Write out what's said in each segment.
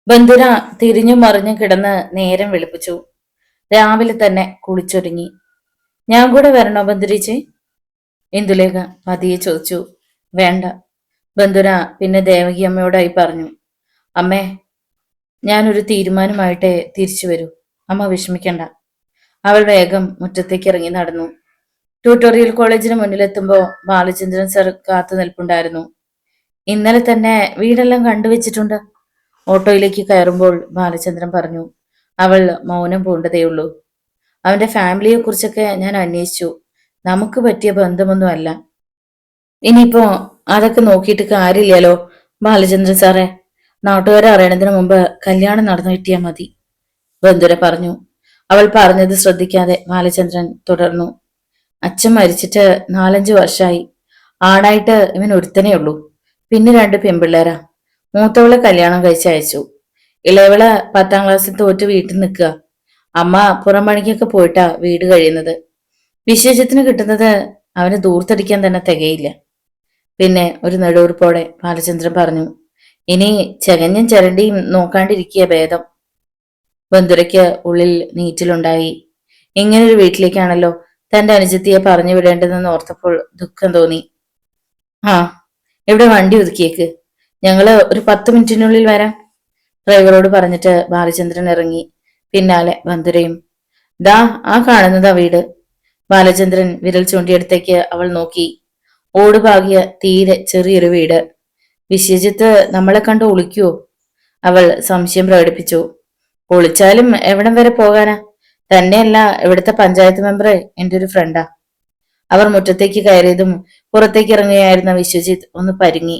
ബന്ധുര തിരിഞ്ഞും മറിഞ്ഞും കിടന്ന് നേരം വെളുപ്പിച്ചു. രാവിലെ തന്നെ കുളിച്ചൊരുങ്ങി. ഞാൻ കൂടെ വരണോ ബന്ധുരീച്ചേ? ഇന്ദുലേഖ പതിയെ ചോദിച്ചു. വേണ്ട. ബന്ധുര പിന്നെ ദേവകി അമ്മയോടായി പറഞ്ഞു. അമ്മേ, ഞാനൊരു തീരുമാനമായിട്ടേ തിരിച്ചു വരൂ. അമ്മ വിഷമിക്കണ്ട. അവൾ വേഗം മുറ്റത്തേക്ക് ഇറങ്ങി നടന്നു. ട്യൂട്ടോറിയൽ കോളേജിന് മുന്നിലെത്തുമ്പോൾ ബാലചന്ദ്രൻ സർ കാത്തു നിൽപ്പുണ്ടായിരുന്നു. ഇന്നലെ തന്നെ വീടെല്ലാം കണ്ടുവച്ചിട്ടുണ്ട്. ഓട്ടോയിലേക്ക് കയറുമ്പോൾ ബാലചന്ദ്രൻ പറഞ്ഞു. അവൾ മൗനം പൂണ്ടതേയുള്ളൂ. അവന്റെ ഫാമിലിയെ കുറിച്ചൊക്കെ ഞാൻ അന്വേഷിച്ചു. നമുക്ക് പറ്റിയ ബന്ധമൊന്നും അല്ല. ഇനിയിപ്പോ അതൊക്കെ നോക്കിയിട്ട് കാര്യമില്ലല്ലോ ബാലചന്ദ്രൻ സാറേ. നാട്ടുകാരെ അറിയണതിന് മുമ്പ് കല്യാണം നടന്നു കിട്ടിയാൽ മതി, ബന്ധുര പറഞ്ഞു. അവൾ പറഞ്ഞത് ശ്രദ്ധിക്കാതെ ബാലചന്ദ്രൻ തുടർന്നു. അച്ഛൻ മരിച്ചിട്ട് 4-5 വർഷമായി. ആണായിട്ട് ഇവൻ ഒരുത്തനേ ഉള്ളൂ. പിന്നെ 2 പെൺപിള്ളേരാ. മൂത്തവളെ കല്യാണം കഴിച്ചയച്ചു. ഇളയവള് 10ാം ക്ലാസ്സിൽ തോറ്റ് വീട്ടിൽ നിൽക്കുക. അമ്മ പുറം പണിക്കൊക്കെ പോയിട്ടാ വീട് കഴിയുന്നത്. വിശേഷത്തിന് കിട്ടുന്നത് അവന് ദൂർത്തടിക്കാൻ തന്നെ തികയില്ല. പിന്നെ ഒരു നെടുവീർപ്പോടെ ബാലചന്ദ്രൻ പറഞ്ഞു. ഇനി ചകഞ്ഞും ചരണ്ടിയും നോക്കാണ്ടിരിക്കുക ഭേദം. ബന്ധുരയ്ക്ക് ഉള്ളിൽ നീറ്റിലുണ്ടായി. ഇങ്ങനൊരു വീട്ടിലേക്കാണല്ലോ തന്റെ അനുജത്തിയെ പറഞ്ഞു വിടേണ്ടതെന്ന് ഓർത്തപ്പോൾ ദുഃഖം തോന്നി. ആ, ഇവിടെ വണ്ടി ഒതുക്കിയേക്ക്. ഞങ്ങള് ഒരു 10 മിനിറ്റിനുള്ളിൽ വരാം, ഡ്രൈവറോട് പറഞ്ഞിട്ട് ബാലചന്ദ്രൻ ഇറങ്ങി. പിന്നാലെ ബന്ധുരയും. ദാ ആ കാണുന്നതാ വീട്. ബാലചന്ദ്രൻ വിരൽ ചൂണ്ടിയെടുത്തേക്ക് അവൾ നോക്കി. ഓടുപാകിയ തീരെ ചെറിയൊരു വീട്. വിശ്വജിത്ത് നമ്മളെ കണ്ട് ഒളിക്കുവോ? അവൾ സംശയം പ്രകടിപ്പിച്ചു. ഒളിച്ചാലും എവിടം വരെ പോകാനാ? തന്നെയല്ല, ഇവിടുത്തെ പഞ്ചായത്ത് മെമ്പർ എന്റെ ഒരു ഫ്രണ്ടാ. അവർ മുറ്റത്തേക്ക് കയറിയതും പുറത്തേക്ക് ഇറങ്ങുകയായിരുന്ന വിശ്വജിത്ത് ഒന്ന് പരുങ്ങി.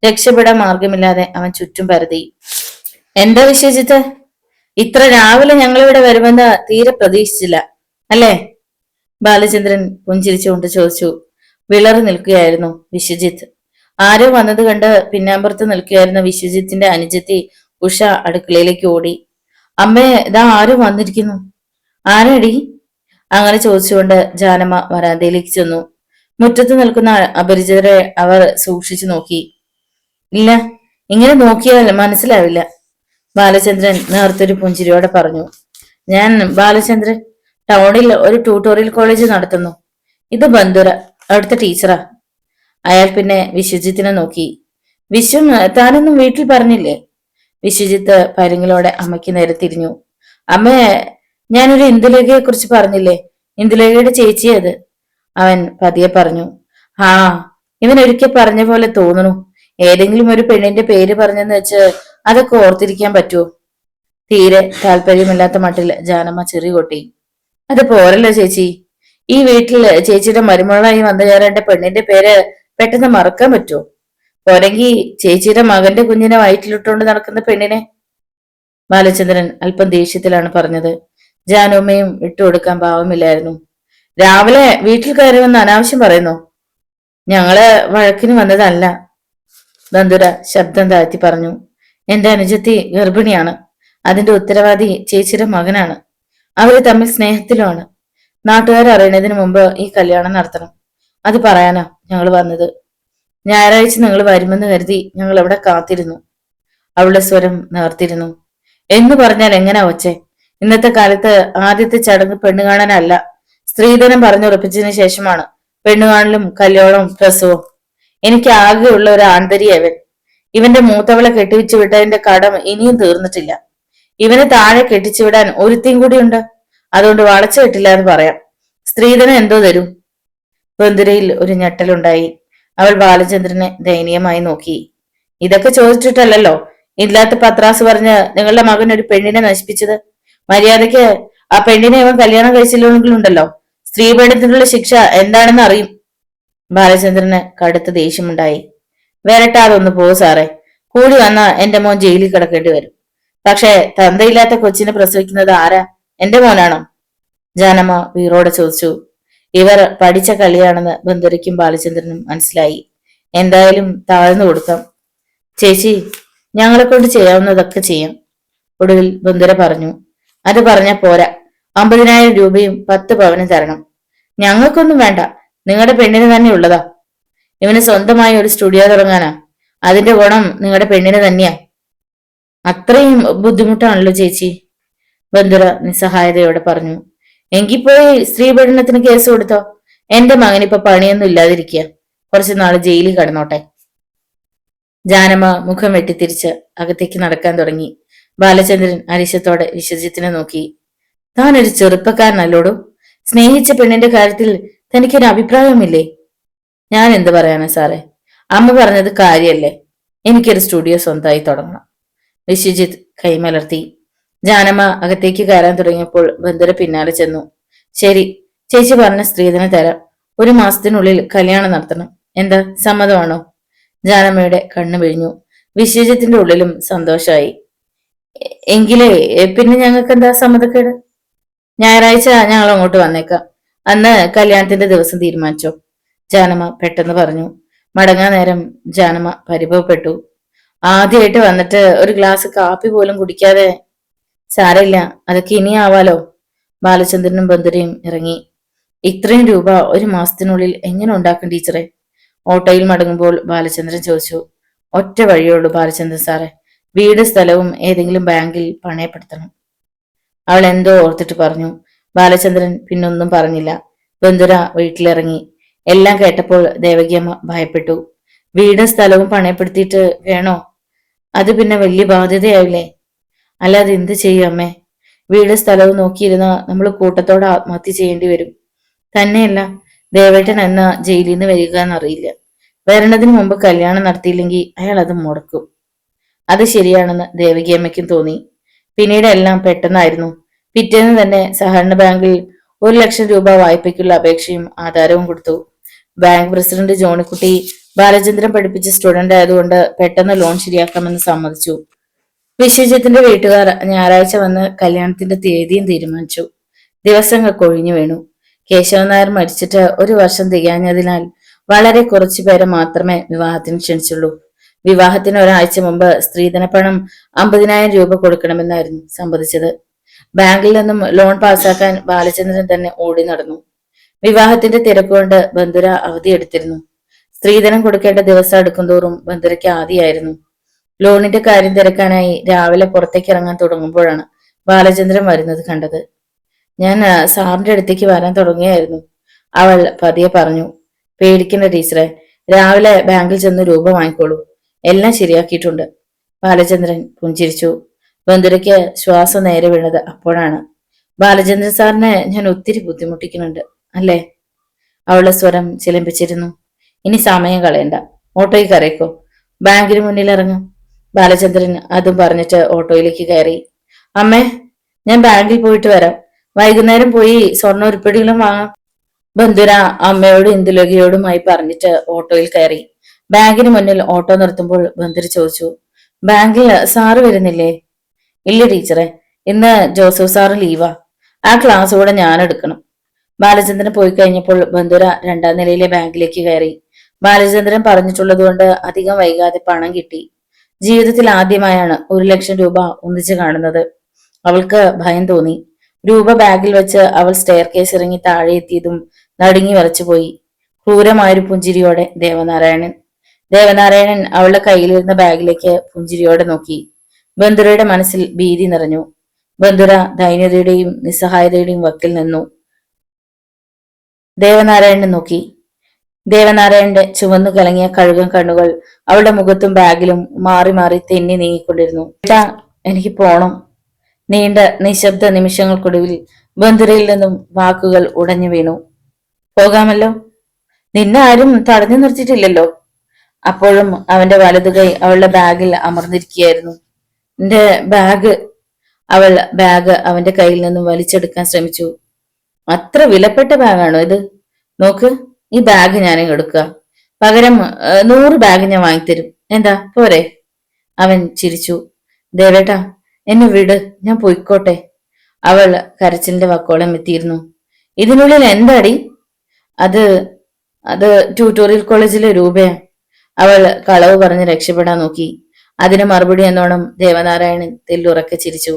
രക്ഷപ്പെടാൻ മാർഗമില്ലാതെ അവൻ ചുറ്റും പരതി. എന്താ വിശ്വജിത്ത്, ഇത്ര രാവിലെ ഞങ്ങളിവിടെ വരുമെന്ന് തീരെ പ്രതീക്ഷിച്ചില്ല അല്ലേ? ബാലചന്ദ്രൻ പുഞ്ചിരിച്ചുകൊണ്ട് ചോദിച്ചു. വിളറി നിൽക്കുകയായിരുന്നു വിശ്വജിത്ത്. ആരോ വന്നത് കണ്ട് പിന്നാമ്പുറത്ത് നിൽക്കുകയായിരുന്ന വിശ്വജിത്തിന്റെ അനുജത്തി ഉഷ അടുക്കളയിലേക്ക് ഓടി. അമ്മേ, ഇതാ ആരോ വന്നിരിക്കുന്നു. ആരടി? അങ്ങനെ ചോദിച്ചുകൊണ്ട് ജാനമ്മ വരാന്തയിലേക്ക് ചെന്നു. മുറ്റത്ത് നിൽക്കുന്ന അപരിചിതരെ അവർ സൂക്ഷിച്ചു നോക്കി. ഇല്ല, ഇങ്ങനെ നോക്കിയാൽ മനസ്സിലാവില്ല, ബാലചന്ദ്രൻ നേർത്തൊരു പുഞ്ചിരിയോടെ പറഞ്ഞു. ഞാൻ ബാലചന്ദ്രൻ, ടൗണിൽ ഒരു ട്യൂട്ടോറിയൽ കോളേജ് നടത്തുന്നു. ഇത് ബന്ധുര, അവിടുത്തെ ടീച്ചറാ. അയാൾ പിന്നെ വിശ്വജിത്തിനെ നോക്കി. വിശ്വം, താനൊന്നും വീട്ടിൽ പറഞ്ഞില്ലേ? വിശ്വജിത്ത് പരിങ്ങിലോടെ അമ്മയ്ക്ക് നേരെ തിരിഞ്ഞു. അമ്മേ, ഞാനൊരു ഇന്ദുലേഖയെ കുറിച്ച് പറഞ്ഞില്ലേ? ഇന്ദുലേഖയുടെ ചേച്ചിയത്, അവൻ പതിയെ പറഞ്ഞു. ആ, ഇവൻ ഒരിക്കൽ പറഞ്ഞ പോലെ തോന്നുന്നു. ഏതെങ്കിലും ഒരു പെണ്ണിന്റെ പേര് പറഞ്ഞെന്ന് വെച്ച് അതൊക്കെ ഓർത്തിരിക്കാൻ പറ്റുമോ? തീരെ താല്പര്യമില്ലാത്ത മട്ടിൽ ജാനമ്മ ചെറി കൊട്ടി. അത് പോരല്ലോ ചേച്ചി. ഈ വീട്ടിൽ ചേച്ചിയുടെ മരുമകളായി വന്നു കയറേണ്ട പെണ്ണിന്റെ പേര് പെട്ടെന്ന് മറക്കാൻ പറ്റുമോ? പോരെങ്കി ചേച്ചിയുടെ മകന്റെ കുഞ്ഞിനെ വയറ്റിലിട്ടുകൊണ്ട് നടക്കുന്ന പെണ്ണിനെ. ബാലചന്ദ്രൻ അല്പം ദേഷ്യത്തിലാണ് പറഞ്ഞത്. ജാനുമ്മയും വിട്ടുകൊടുക്കാൻ ഭാവമില്ലായിരുന്നു. രാവിലെ വീട്ടിൽ കയറി വന്ന് അനാവശ്യം പറയുന്നു. ഞങ്ങള് വഴക്കിന് വന്നതല്ല, ബന്ധുര ശബ്ദം താഴ്ത്തി പറഞ്ഞു. എന്റെ അനുജത്തി ഗർഭിണിയാണ്. അതിന്റെ ഉത്തരവാദി ചേച്ചിയുടെ മകനാണ്. അവര് തമ്മിൽ സ്നേഹത്തിലുമാണ്. നാട്ടുകാർ അറിയണതിന് മുമ്പ് ഈ കല്യാണം നടത്തണം. അത് പറയാനാ ഞങ്ങൾ വന്നത്. ഞായറാഴ്ച നിങ്ങൾ വരുമെന്ന് കരുതി ഞങ്ങൾ അവിടെ കാത്തിരുന്നു. അവളുടെ സ്വരം നേർത്തിരുന്നു. എന്ന് പറഞ്ഞാൽ എങ്ങനാ വച്ചേ? ഇന്നത്തെ കാലത്ത് ആദ്യത്തെ ചടങ്ങ് പെണ്ണു കാണാനല്ല, സ്ത്രീധനം പറഞ്ഞുറപ്പിച്ചതിന് ശേഷമാണ് പെണ്ണുകാണലും കല്യാണവും പ്രസവവും. എനിക്ക് ആകെയുള്ള ഒരു ആന്തരിയവൻ. ഇവന്റെ മൂത്തവളെ കെട്ടിവെച്ചു വിട്ടതിന്റെ കടം ഇനിയും തീർന്നിട്ടില്ല. ഇവനെ താഴെ കെട്ടിച്ചുവിടാൻ ഒരുത്തിയും കൂടിയുണ്ട്. അതുകൊണ്ട് വളച്ചു കെട്ടില്ല എന്ന് പറയാം. സ്ത്രീധനം എന്തോ തരും? ബന്ധുരയിൽ ഒരു ഞെട്ടലുണ്ടായി. അവൾ ബാലചന്ദ്രനെ ദയനീയമായി നോക്കി. ഇതൊക്കെ ചോദിച്ചിട്ടല്ലോ ഇല്ലാത്ത പത്രാസ് പറഞ്ഞ് നിങ്ങളുടെ മകൻ ഒരു പെണ്ണിനെ നശിപ്പിച്ചത്. മര്യാദയ്ക്ക് ആ പെണ്ണിനെ ഇവൻ കല്യാണം കഴിച്ചില്ലെങ്കിലുണ്ടല്ലോ, സ്ത്രീപീഡനത്തിനുള്ള ശിക്ഷ എന്താണെന്ന് അറിയും. ബാലചന്ദ്രന് കടുത്ത ദേഷ്യമുണ്ടായി. വരട്ടാതെ ഒന്ന് പോ സാറേ. കൂടി വന്ന എന്റെ മോൻ ജയിലിൽ കിടക്കേണ്ടി വരും. പക്ഷേ തന്തയില്ലാത്ത കൊച്ചിനെ പ്രസവിക്കുന്നത് ആരാ? എന്റെ മോനാണോ? ജാനമ്മ വീറോടെ ചോദിച്ചു. ഇവർ പഠിച്ച കളിയാണെന്ന് ബന്ധുരയ്ക്കും ബാലചന്ദ്രനും മനസ്സിലായി. എന്തായാലും താഴ്ന്നു കൊടുക്കാം. ചേച്ചി, ഞങ്ങളെ കൊണ്ട് ചെയ്യാവുന്നതൊക്കെ ചെയ്യാം, ഒടുവിൽ ബന്ധുര പറഞ്ഞു. അത് പറഞ്ഞ പോരാ, 50,000 രൂപയും 10 പവനും തരണം. ഞങ്ങൾക്കൊന്നും വേണ്ട, നിങ്ങളുടെ പെണ്ണിന് തന്നെ ഉള്ളതാ. ഇവന് സ്വന്തമായി ഒരു സ്റ്റുഡിയോ തുടങ്ങാനാ. അതിന്റെ ഗുണം നിങ്ങളുടെ പെണ്ണിന് തന്നെയാ. അത്രയും ബുദ്ധിമുട്ടാണല്ലോ ചേച്ചി, ബന്ധുര നിസ്സഹായതയോടെ പറഞ്ഞു. എങ്കിൽ പോയി സ്ത്രീ പീഡനത്തിന് കേസ് കൊടുത്തോ. എന്റെ മകനിപ്പൊ പണിയൊന്നും ഇല്ലാതിരിക്കുക, കുറച്ചു നാള് ജയിലിൽ കിടന്നോട്ടെ. ജാനമ്മ മുഖം വെട്ടിത്തിരിച്ച് അകത്തേക്ക് നടക്കാൻ തുടങ്ങി. ബാലചന്ദ്രൻ അരിശത്തോടെ വിശ്വജിത്തിനെ നോക്കി. താൻ ഒരു ചെറുപ്പക്കാരനല്ലോടോ. സ്നേഹിച്ച പെണ്ണിന്റെ കാര്യത്തിൽ തനിക്കൊരു അഭിപ്രായമില്ലേ? ഞാൻ എന്ത് പറയാനാ സാറേ, അമ്മ പറഞ്ഞത് കാര്യല്ലേ. എനിക്കൊരു സ്റ്റുഡിയോ സ്വന്തമായി തുടങ്ങണം. വിശ്വജിത്ത് കൈമലർത്തി. ജാനമ്മ അകത്തേക്ക് കയറാൻ തുടങ്ങിയപ്പോൾ ബന്ധുര പിന്നാലെ ചെന്നു. ശരി, ചേച്ചി പറഞ്ഞ സ്ത്രീധനം തരാം. 1 മാസത്തിനുള്ളിൽ കല്യാണം നടത്തണം. എന്താ, സമ്മതമാണോ? ജാനമ്മയുടെ കണ്ണു വിഴിഞ്ഞു. വിശ്വജിത്തിന്റെ ഉള്ളിലും സന്തോഷമായി. എങ്കിലേ പിന്നെ ഞങ്ങൾക്ക് എന്താ സമ്മതക്കേട്? ഞായറാഴ്ച ഞങ്ങൾ അങ്ങോട്ട് വന്നേക്കാം. അന്ന് കല്യാണത്തിന്റെ ദിവസം തീരുമാനിച്ചോ? ജാനമ്മ പെട്ടെന്ന് പറഞ്ഞു. മടങ്ങാൻ നേരം ജാനമ്മ പരിഭവപ്പെട്ടു. ആദ്യമായിട്ട് വന്നിട്ട് ഒരു ഗ്ലാസ് കാപ്പി പോലും കുടിക്കാതെ. സാരമില്ല, അതൊക്കെ ഇനി ആവാലോ. ബാലചന്ദ്രനും ബന്ധുരയും ഇറങ്ങി. ഇത്രയും രൂപ 1 മാസത്തിനുള്ളിൽ എങ്ങനെ ഉണ്ടാക്കും ടീച്ചറെ? ഓട്ടോയിൽ മടങ്ങുമ്പോൾ ബാലചന്ദ്രൻ ചോദിച്ചു. ഒറ്റ വഴിയുള്ളൂ ബാലചന്ദ്രൻ സാറേ, വീട് സ്ഥലവും ഏതെങ്കിലും ബാങ്കിൽ പണയപ്പെടുത്തണം. അവൾ എന്തോ ഓർത്തിട്ട് പറഞ്ഞു. ബാലചന്ദ്രൻ പിന്നൊന്നും പറഞ്ഞില്ല. ബന്ധുര വീട്ടിലിറങ്ങി. എല്ലാം കേട്ടപ്പോൾ ദേവകിയമ്മ ഭയപ്പെട്ടു. വീടും സ്ഥലവും പണയപ്പെടുത്തിയിട്ട് വേണോ? അത് പിന്നെ വലിയ ബാധ്യതയാവില്ലേ? അല്ലാതെ എന്ത് ചെയ്യും അമ്മേ? വീട് സ്ഥലവും നോക്കിയിരുന്ന നമ്മൾ കൂട്ടത്തോടെ ആത്മഹത്യ ചെയ്യേണ്ടി വരും. തന്നെയല്ല, ദേവേട്ടൻ എന്നാ ജയിലിൽ നിന്ന് വരിക എന്നറിയില്ല. വരണതിന് മുമ്പ് കല്യാണം നടത്തിയില്ലെങ്കിൽ അയാൾ അത് മുടക്കും. അത് ശരിയാണെന്ന് ദേവകിയമ്മയ്ക്കും തോന്നി. പിന്നീട് എല്ലാം പെട്ടെന്നായിരുന്നു. പിറ്റേന്ന് തന്നെ സഹകരണ ബാങ്കിൽ 1 ലക്ഷം രൂപ വായ്പയ്ക്കുള്ള അപേക്ഷയും ആധാരവും കൊടുത്തു. ബാങ്ക് പ്രസിഡന്റ് ജോണിക്കുട്ടി ബാലചന്ദ്രൻ പഠിപ്പിച്ച സ്റ്റുഡന്റ് ആയതുകൊണ്ട് പെട്ടെന്ന് ലോൺ ശരിയാക്കാമെന്ന് സമ്മതിച്ചു. വിശ്വജിത്തിന്റെ വീട്ടുകാർ ഞായറാഴ്ച വന്ന് കല്യാണത്തിന്റെ തീയതിയും തീരുമാനിച്ചു. ദിവസങ്ങൾ കൊഴിഞ്ഞു വീണു. കേശവൻ നായർ മരിച്ചിട്ട് 1 വർഷം തികഞ്ഞതിനാൽ വളരെ കുറച്ചു പേരെ മാത്രമേ വിവാഹത്തിന് ക്ഷണിച്ചുള്ളൂ. വിവാഹത്തിന് ഒരാഴ്ച മുമ്പ് സ്ത്രീധനപ്പണം 50,000 രൂപ കൊടുക്കണമെന്നായിരുന്നു സമ്മതിച്ചത്. ബാങ്കിൽ നിന്നും ലോൺ പാസാക്കാൻ ബാലചന്ദ്രൻ തന്നെ ഓടി നടന്നു. വിവാഹത്തിന്റെ തിരക്കുകൊണ്ട് ബന്ധുര അവധിയെടുത്തിരുന്നു. സ്ത്രീധനം കൊടുക്കേണ്ട ദിവസം അടുക്കുംതോറും ബന്ധുരയ്ക്ക് ആദിയായിരുന്നു. ലോണിന്റെ കാര്യം തിരക്കാനായി രാവിലെ പുറത്തേക്ക് ഇറങ്ങാൻ തുടങ്ങുമ്പോഴാണ് ബാലചന്ദ്രൻ വരുന്നത് കണ്ടത്. ഞാൻ സാറിന്റെ അടുത്തേക്ക് വരാൻ തുടങ്ങിയായിരുന്നു, അവൾ പതിയെ പറഞ്ഞു. പേടിക്കണ്ട ടീച്ചറെ, രാവിലെ ബാങ്കിൽ ചെന്ന് രൂപ വാങ്ങിക്കോളൂ, എല്ലാം ശരിയാക്കിയിട്ടുണ്ട്. ബാലചന്ദ്രൻ പുഞ്ചിരിച്ചു. ബന്ധുരയ്ക്ക് ശ്വാസം നേരെ വീണത് അപ്പോഴാണ്. ബാലചന്ദ്രൻ സാറിനെ ഞാൻ ഒത്തിരി ബുദ്ധിമുട്ടിക്കുന്നുണ്ട് അല്ലേ? അവളുടെ സ്വരം ചിലമ്പിച്ചിരുന്നു. ഇനി സമയം കളയണ്ട, ഓട്ടോയിൽ കയറിക്കോ, ബാങ്കിന് മുന്നിൽ ഇറങ്ങും. ബാലചന്ദ്രൻ അതും പറഞ്ഞിട്ട് ഓട്ടോയിലേക്ക് കയറി. അമ്മേ, ഞാൻ ബാങ്കിൽ പോയിട്ട് വരാം. വൈകുന്നേരം പോയി സ്വർണ്ണ ഉരുപ്പടികളും വാങ്ങാം. ബന്ധുര അമ്മയോടും ഇന്ദുലേഖയോടുമായി പറഞ്ഞിട്ട് ഓട്ടോയിൽ കയറി. ബാങ്കിന് മുന്നിൽ ഓട്ടോ നിർത്തുമ്പോൾ ബന്ധുര ചോദിച്ചു. ബാങ്കിൽ സാറ് വരുന്നില്ലേ? ഇല്ല ടീച്ചറെ, ഇന്ന് ജോസഫ് സാറ് ലീവാ. ആ ക്ലാസ് കൂടെ ഞാൻ എടുക്കണം. ബാലചന്ദ്രൻ പോയി കഴിഞ്ഞപ്പോൾ ബന്ധുര 2ാം നിലയിലെ ബാങ്കിലേക്ക് കയറി. ബാലചന്ദ്രൻ പറഞ്ഞിട്ടുള്ളത് കൊണ്ട് അധികം വൈകാതെ പണം കിട്ടി. ജീവിതത്തിൽ ആദ്യമായാണ് 1 ലക്ഷം രൂപ ഒന്നിച്ച് കാണുന്നത്. അവൾക്ക് ഭയം തോന്നി. രൂപ ബാഗിൽ വെച്ച് അവൾ സ്റ്റെയർ കേസ് ഇറങ്ങി താഴെ എത്തിയതും നടുങ്ങി വിറച്ചുപോയി. ക്രൂരമായൊരു പുഞ്ചിരിയോടെ ദേവനാരായണൻ അവളുടെ കയ്യിലിരുന്ന ബാഗിലേക്ക് പുഞ്ചിരിയോടെ നോക്കി. ബന്ധുരയുടെ മനസ്സിൽ ഭീതി നിറഞ്ഞു. ബന്ധുര ദൈന്യതയുടെയും നിസ്സഹായതയുടെയും വക്കിൽ നിന്നു. ദേവനാരായണനെ നോക്കി. ദേവനാരായണന്റെ ചുവന്നു കലങ്ങിയ കഴുകൻ കണ്ണുകൾ അവളുടെ മുഖത്തും ബാഗിലും മാറി മാറി തെന്നി നീങ്ങിക്കൊണ്ടിരുന്നു. ഏട്ടാ, എനിക്ക് പോണം. നീണ്ട നിശബ്ദ നിമിഷങ്ങൾക്കൊടുവിൽ ബന്ധുരയിൽ നിന്നും വാക്കുകൾ ഉടഞ്ഞു വീണു. പോകാമല്ലോ, നിന്നെ ആരും തടഞ്ഞു നിർത്തിയിട്ടില്ലല്ലോ. അപ്പോഴും അവന്റെ വലതുകൈ അവളുടെ ബാഗിൽ അമർന്നിരിക്കുകയായിരുന്നു. എന്റെ ബാഗ്. അവൾ ബാഗ് അവന്റെ കയ്യിൽ നിന്നും വലിച്ചെടുക്കാൻ ശ്രമിച്ചു. അത്ര വിലപ്പെട്ട ബാഗാണോ ഇത്? നോക്ക്, ഈ ബാഗ് ഞാൻ എടുക്കുക. പകരം 100 ബാഗ് ഞാൻ വാങ്ങിത്തരും. എന്താ, പോരെ? അവൻ ചിരിച്ചു. ദേവേട്ടാ, എന്നെ വിട്, ഞാൻ പോയിക്കോട്ടെ. അവൾ കരച്ചിലിന്റെ വക്കോളം എത്തിയിരുന്നു. ഇതിനുള്ളിൽ എന്താടി? അത് അത് ട്യൂട്ടോറിയൽ കോളേജിലെ രൂപയാ. അവൾ കളവ് പറഞ്ഞ് രക്ഷപ്പെടാൻ നോക്കി. അതിന് മറുപടി എന്നോണം ദേവനാരായണൻ തെല്ലുറക്കെ ചിരിച്ചു.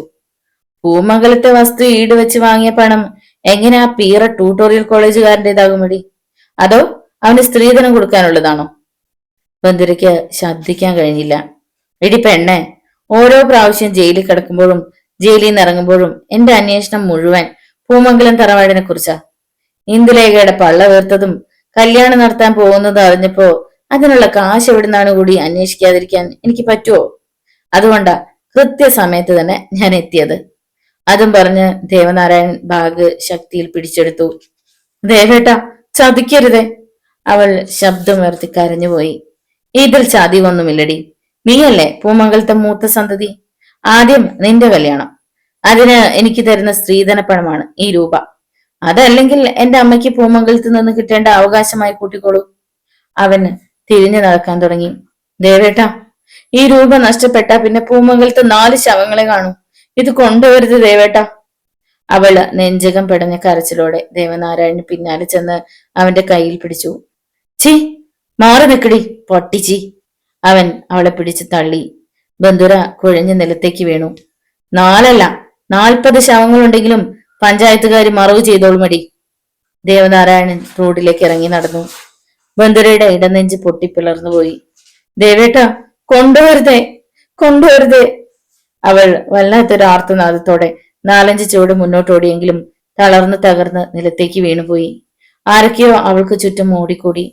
പൂമംഗലത്തെ വസ്തു ഈട് വെച്ച് വാങ്ങിയ പണം എങ്ങനെ ആ പീറ ട്യൂട്ടോറിയൽ കോളേജുകാരൻ്റെതാകുമടി? അതോ അവന് സ്ത്രീധനം കൊടുക്കാനുള്ളതാണോ? ബന്ധുരയ്ക്ക് ശബ്ദിക്കാൻ കഴിഞ്ഞില്ല. എടി പെണ്ണെ, ഓരോ പ്രാവശ്യം ജയിലിൽ കിടക്കുമ്പോഴും ജയിലിൽ നിന്ന് ഇറങ്ങുമ്പോഴും എന്റെ അന്വേഷണം മുഴുവൻ പൂമംഗലം തറവാടിനെ കുറിച്ചാ. ഇന്ദുലേഖയുടെ പള്ള വീർത്തതും കല്യാണം നടത്താൻ പോകുന്നത് അറിഞ്ഞപ്പോ അതിനുള്ള കാശ് എവിടുന്നാണ് കൂടി അന്വേഷിക്കാതിരിക്കാൻ എനിക്ക് പറ്റുമോ? അതുകൊണ്ടാ കൃത്യസമയത്ത് തന്നെ ഞാൻ എത്തിയത്. അതും പറഞ്ഞ് ദേവനാരായണൻ ബാഗ് ശക്തിയിൽ പിടിച്ചെടുത്തു. ദേവേട്ട, ചതിക്കരുതേ! അവൾ ശബ്ദമുയർത്തി കരഞ്ഞുപോയി. ഇതിൽ ചതിവൊന്നുമില്ലടി. നീയല്ലേ പൂമംഗലത്തെ മൂത്ത സന്തതി. ആദ്യം നിന്റെ കല്യാണം. അതിന് എനിക്ക് തരുന്ന സ്ത്രീധനപ്പണമാണ് ഈ രൂപ. അതല്ലെങ്കിൽ എന്റെ അമ്മയ്ക്ക് പൂമംഗലത്ത് നിന്ന് കിട്ടേണ്ട അവകാശമായി കൂട്ടിക്കോളൂ. അവന് തിരിഞ്ഞു നടക്കാൻ തുടങ്ങി. ദേവേട്ട, ഈ രൂപ നഷ്ടപ്പെട്ട പിന്നെ പൂമംഗലത്ത് 4 ശവങ്ങളെ കാണൂ. ഇത് കൊണ്ടുവരുത് ദേവേട്ട. അവള് നെഞ്ചകം പിടഞ്ഞ കരച്ചിലോടെ ദേവനാരായണന് പിന്നാലെ ചെന്ന് അവന്റെ കയ്യിൽ പിടിച്ചു. ചീ, മാറി നിക്കടി പൊട്ടിച്ചി. അവൻ അവളെ പിടിച്ചു തള്ളി. ബന്ധുര കുഴഞ്ഞു നിലത്തേക്ക് വീണു. 4 അല്ല 40 ശവങ്ങളുണ്ടെങ്കിലും പഞ്ചായത്തുകാരി മറവ് ചെയ്തോളൂ മടി. ദേവനാരായണൻ റോഡിലേക്ക് ഇറങ്ങി നടന്നു. ബന്ധുരയുടെ ഇടനെഞ്ച് പൊട്ടിപ്പിളർന്നുപോയി. ദേവേട്ട, കൊണ്ടുവരുതേ, കൊണ്ടുവരുതേ! അവൾ വല്ലാത്തൊരു ആർത്തനാദത്തോടെ 4-5 ചുവട് മുന്നോട്ടോടിയെങ്കിലും തളർന്ന് തകർന്ന് നിലത്തേക്ക് വീണുപോയി. ആരൊക്കെയോ അവൾക്ക് ചുറ്റും ഓടിക്കൂടി.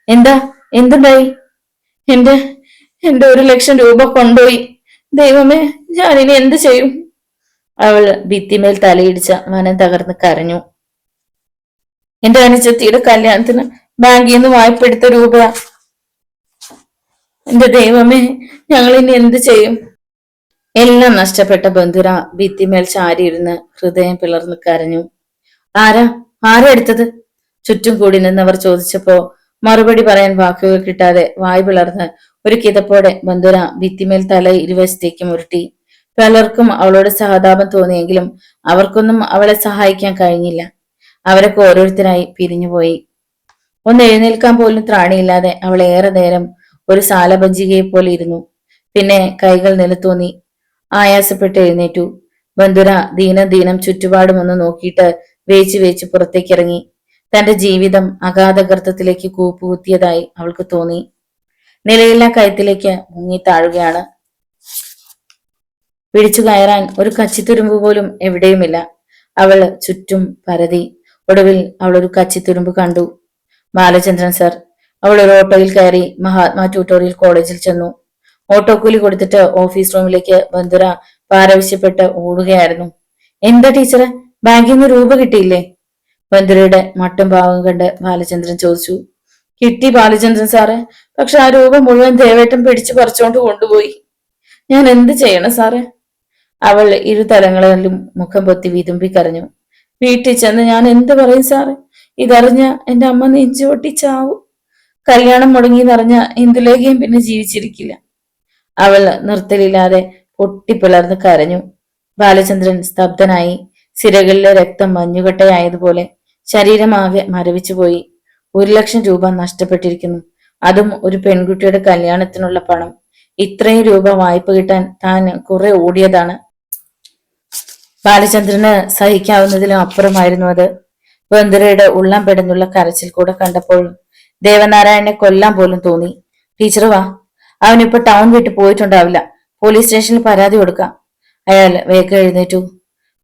എന്താ, എന്തുണ്ടായി? എന്റെ എന്റെ 1,00,000 രൂപ കൊണ്ടുപോയി. ദൈവമേ, ഞാനിനി എന്ത് ചെയ്യും? അവൾ ഭിത്തിമേൽ തലയിടിച്ച മനം തകർന്ന് കരഞ്ഞു. എന്റെ അനുജത്തിയുടെ കല്യാണത്തിന് ബാങ്കിൽ നിന്ന് വായ്പ എടുത്ത രൂപയാ. എന്റെ ദൈവമേ, ഞങ്ങൾ ഇനി എന്ത് ചെയ്യും? എല്ലാം നഷ്ടപ്പെട്ട ബന്ധുര ഭിത്തിമേൽ ചാരിയിരുന്ന് ഹൃദയം പിളർന്ന് കരഞ്ഞു. ആരാ ആരാ എടുത്തത്? ചുറ്റും കൂടി നിന്നവർ ചോദിച്ചപ്പോ മറുപടി പറയാൻ വാക്കുകൾ കിട്ടാതെ വായ് പിളർന്ന് ഒരു കിതപ്പോടെ ബന്ധുര ഭിത്തിമേൽ തല ഇരുവശത്തേക്കും ഉരുട്ടി. പലർക്കും അവളോട് സഹതാപം തോന്നിയെങ്കിലും അവർക്കൊന്നും അവളെ സഹായിക്കാൻ കഴിഞ്ഞില്ല. അവരൊക്കെ ഓരോരുത്തരായി പിരിഞ്ഞുപോയി. ഒന്ന് എഴുന്നേൽക്കാൻ പോലും ത്രാണിയില്ലാതെ അവൾ ഏറെ നേരം ഒരു സാലഭഞ്ജികയെ പോലെ ഇരുന്നു. പിന്നെ കൈകൾ നിലത്തൂന്നി ആയാസപ്പെട്ട് എഴുന്നേറ്റു. ബന്ധുര ദീനം ചുറ്റുപാടും ഒന്ന് നോക്കിയിട്ട് വേച്ച് വേച്ച് പുറത്തേക്കിറങ്ങി. തന്റെ ജീവിതം അഗാധഗർത്തത്തിലേക്ക് കൂപ്പുകുത്തിയതായി അവൾക്ക് തോന്നി. നിലയില്ലാ കയത്തിലേക്ക് മുങ്ങി താഴുകയാണ്. പിടിച്ചു കയറാൻ ഒരു കച്ചിത്തുരുമ്പ് പോലും എവിടെയുമില്ല. അവൾ ചുറ്റും പരതി. ഒടുവിൽ അവൾ ഒരു കച്ചിത്തുരുമ്പ് കണ്ടു. ബാലചന്ദ്രൻ സർ. അവൾ ഒരു ഓട്ടോയിൽ കയറി മഹാത്മാ ട്യൂട്ടോറിയൽ കോളേജിൽ ചെന്നു. ഓട്ടോക്കൂലി കൊടുത്തിട്ട് ഓഫീസ് റൂമിലേക്ക് ബന്ധുര പാരവശ്യപ്പെട്ട് ഓടുകയായിരുന്നു. എന്താ ടീച്ചറെ, ബാങ്കിൽ നിന്ന് രൂപ കിട്ടിയില്ലേ? ബന്ധുരയുടെ മട്ടും ഭാവം കണ്ട് ബാലചന്ദ്രൻ ചോദിച്ചു. കിട്ടി ബാലചന്ദ്രൻ സാറേ, പക്ഷെ ആ രൂപ മുഴുവൻ ദേവേട്ടൻ പിടിച്ചു പറിച്ചോണ്ട് കൊണ്ടുപോയി. ഞാൻ എന്ത് ചെയ്യണം സാറേ? അവൾ ഇരുതലങ്ങളിലും മുഖം പൊത്തി വിതുമ്പി കരഞ്ഞു. വീട്ടിൽ ചെന്ന് ഞാൻ എന്ത് പറയും സാറേ? ഇതറിഞ്ഞ എന്റെ അമ്മ നെഞ്ചു പൊട്ടി ചാവും. കല്യാണം മുടങ്ങിയെന്നറിഞ്ഞ ഇന്ദുലേഖയും പിന്നെ ജീവിച്ചിരിക്കില്ല. അവൾ നിർത്തലില്ലാതെ പൊട്ടിപ്പിളർന്ന് കരഞ്ഞു. ബാലചന്ദ്രൻ സ്തബ്ധനായി. സിരകളിലെ രക്തം മഞ്ഞുകട്ടയായതുപോലെ ശരീരമാകെ മരവിച്ചുപോയി. 1,00,000 രൂപ നഷ്ടപ്പെട്ടിരിക്കുന്നു. അതും ഒരു പെൺകുട്ടിയുടെ കല്യാണത്തിനുള്ള പണം. ഇത്രയും രൂപ വായ്പ കിട്ടാൻ താൻ കുറെ ഓടിയതാണ്. ബാലചന്ദ്രന് സഹിക്കാവുന്നതിലും അപ്പുറമായിരുന്നു അത്. ബന്ധുരയുടെ ഉള്ളം പെടുന്നുള്ള കരച്ചിൽ കൂടെ കണ്ടപ്പോൾ ദേവനാരായണനെ കൊല്ലാൻ പോലും തോന്നി. ടീച്ചർ വാ, അവനിപ്പോ ടൗൺ വിട്ട് പോയിട്ടുണ്ടാവില്ല. പോലീസ് സ്റ്റേഷനിൽ പരാതി കൊടുക്കാം. അയാൾ വേഗം എഴുന്നേറ്റു.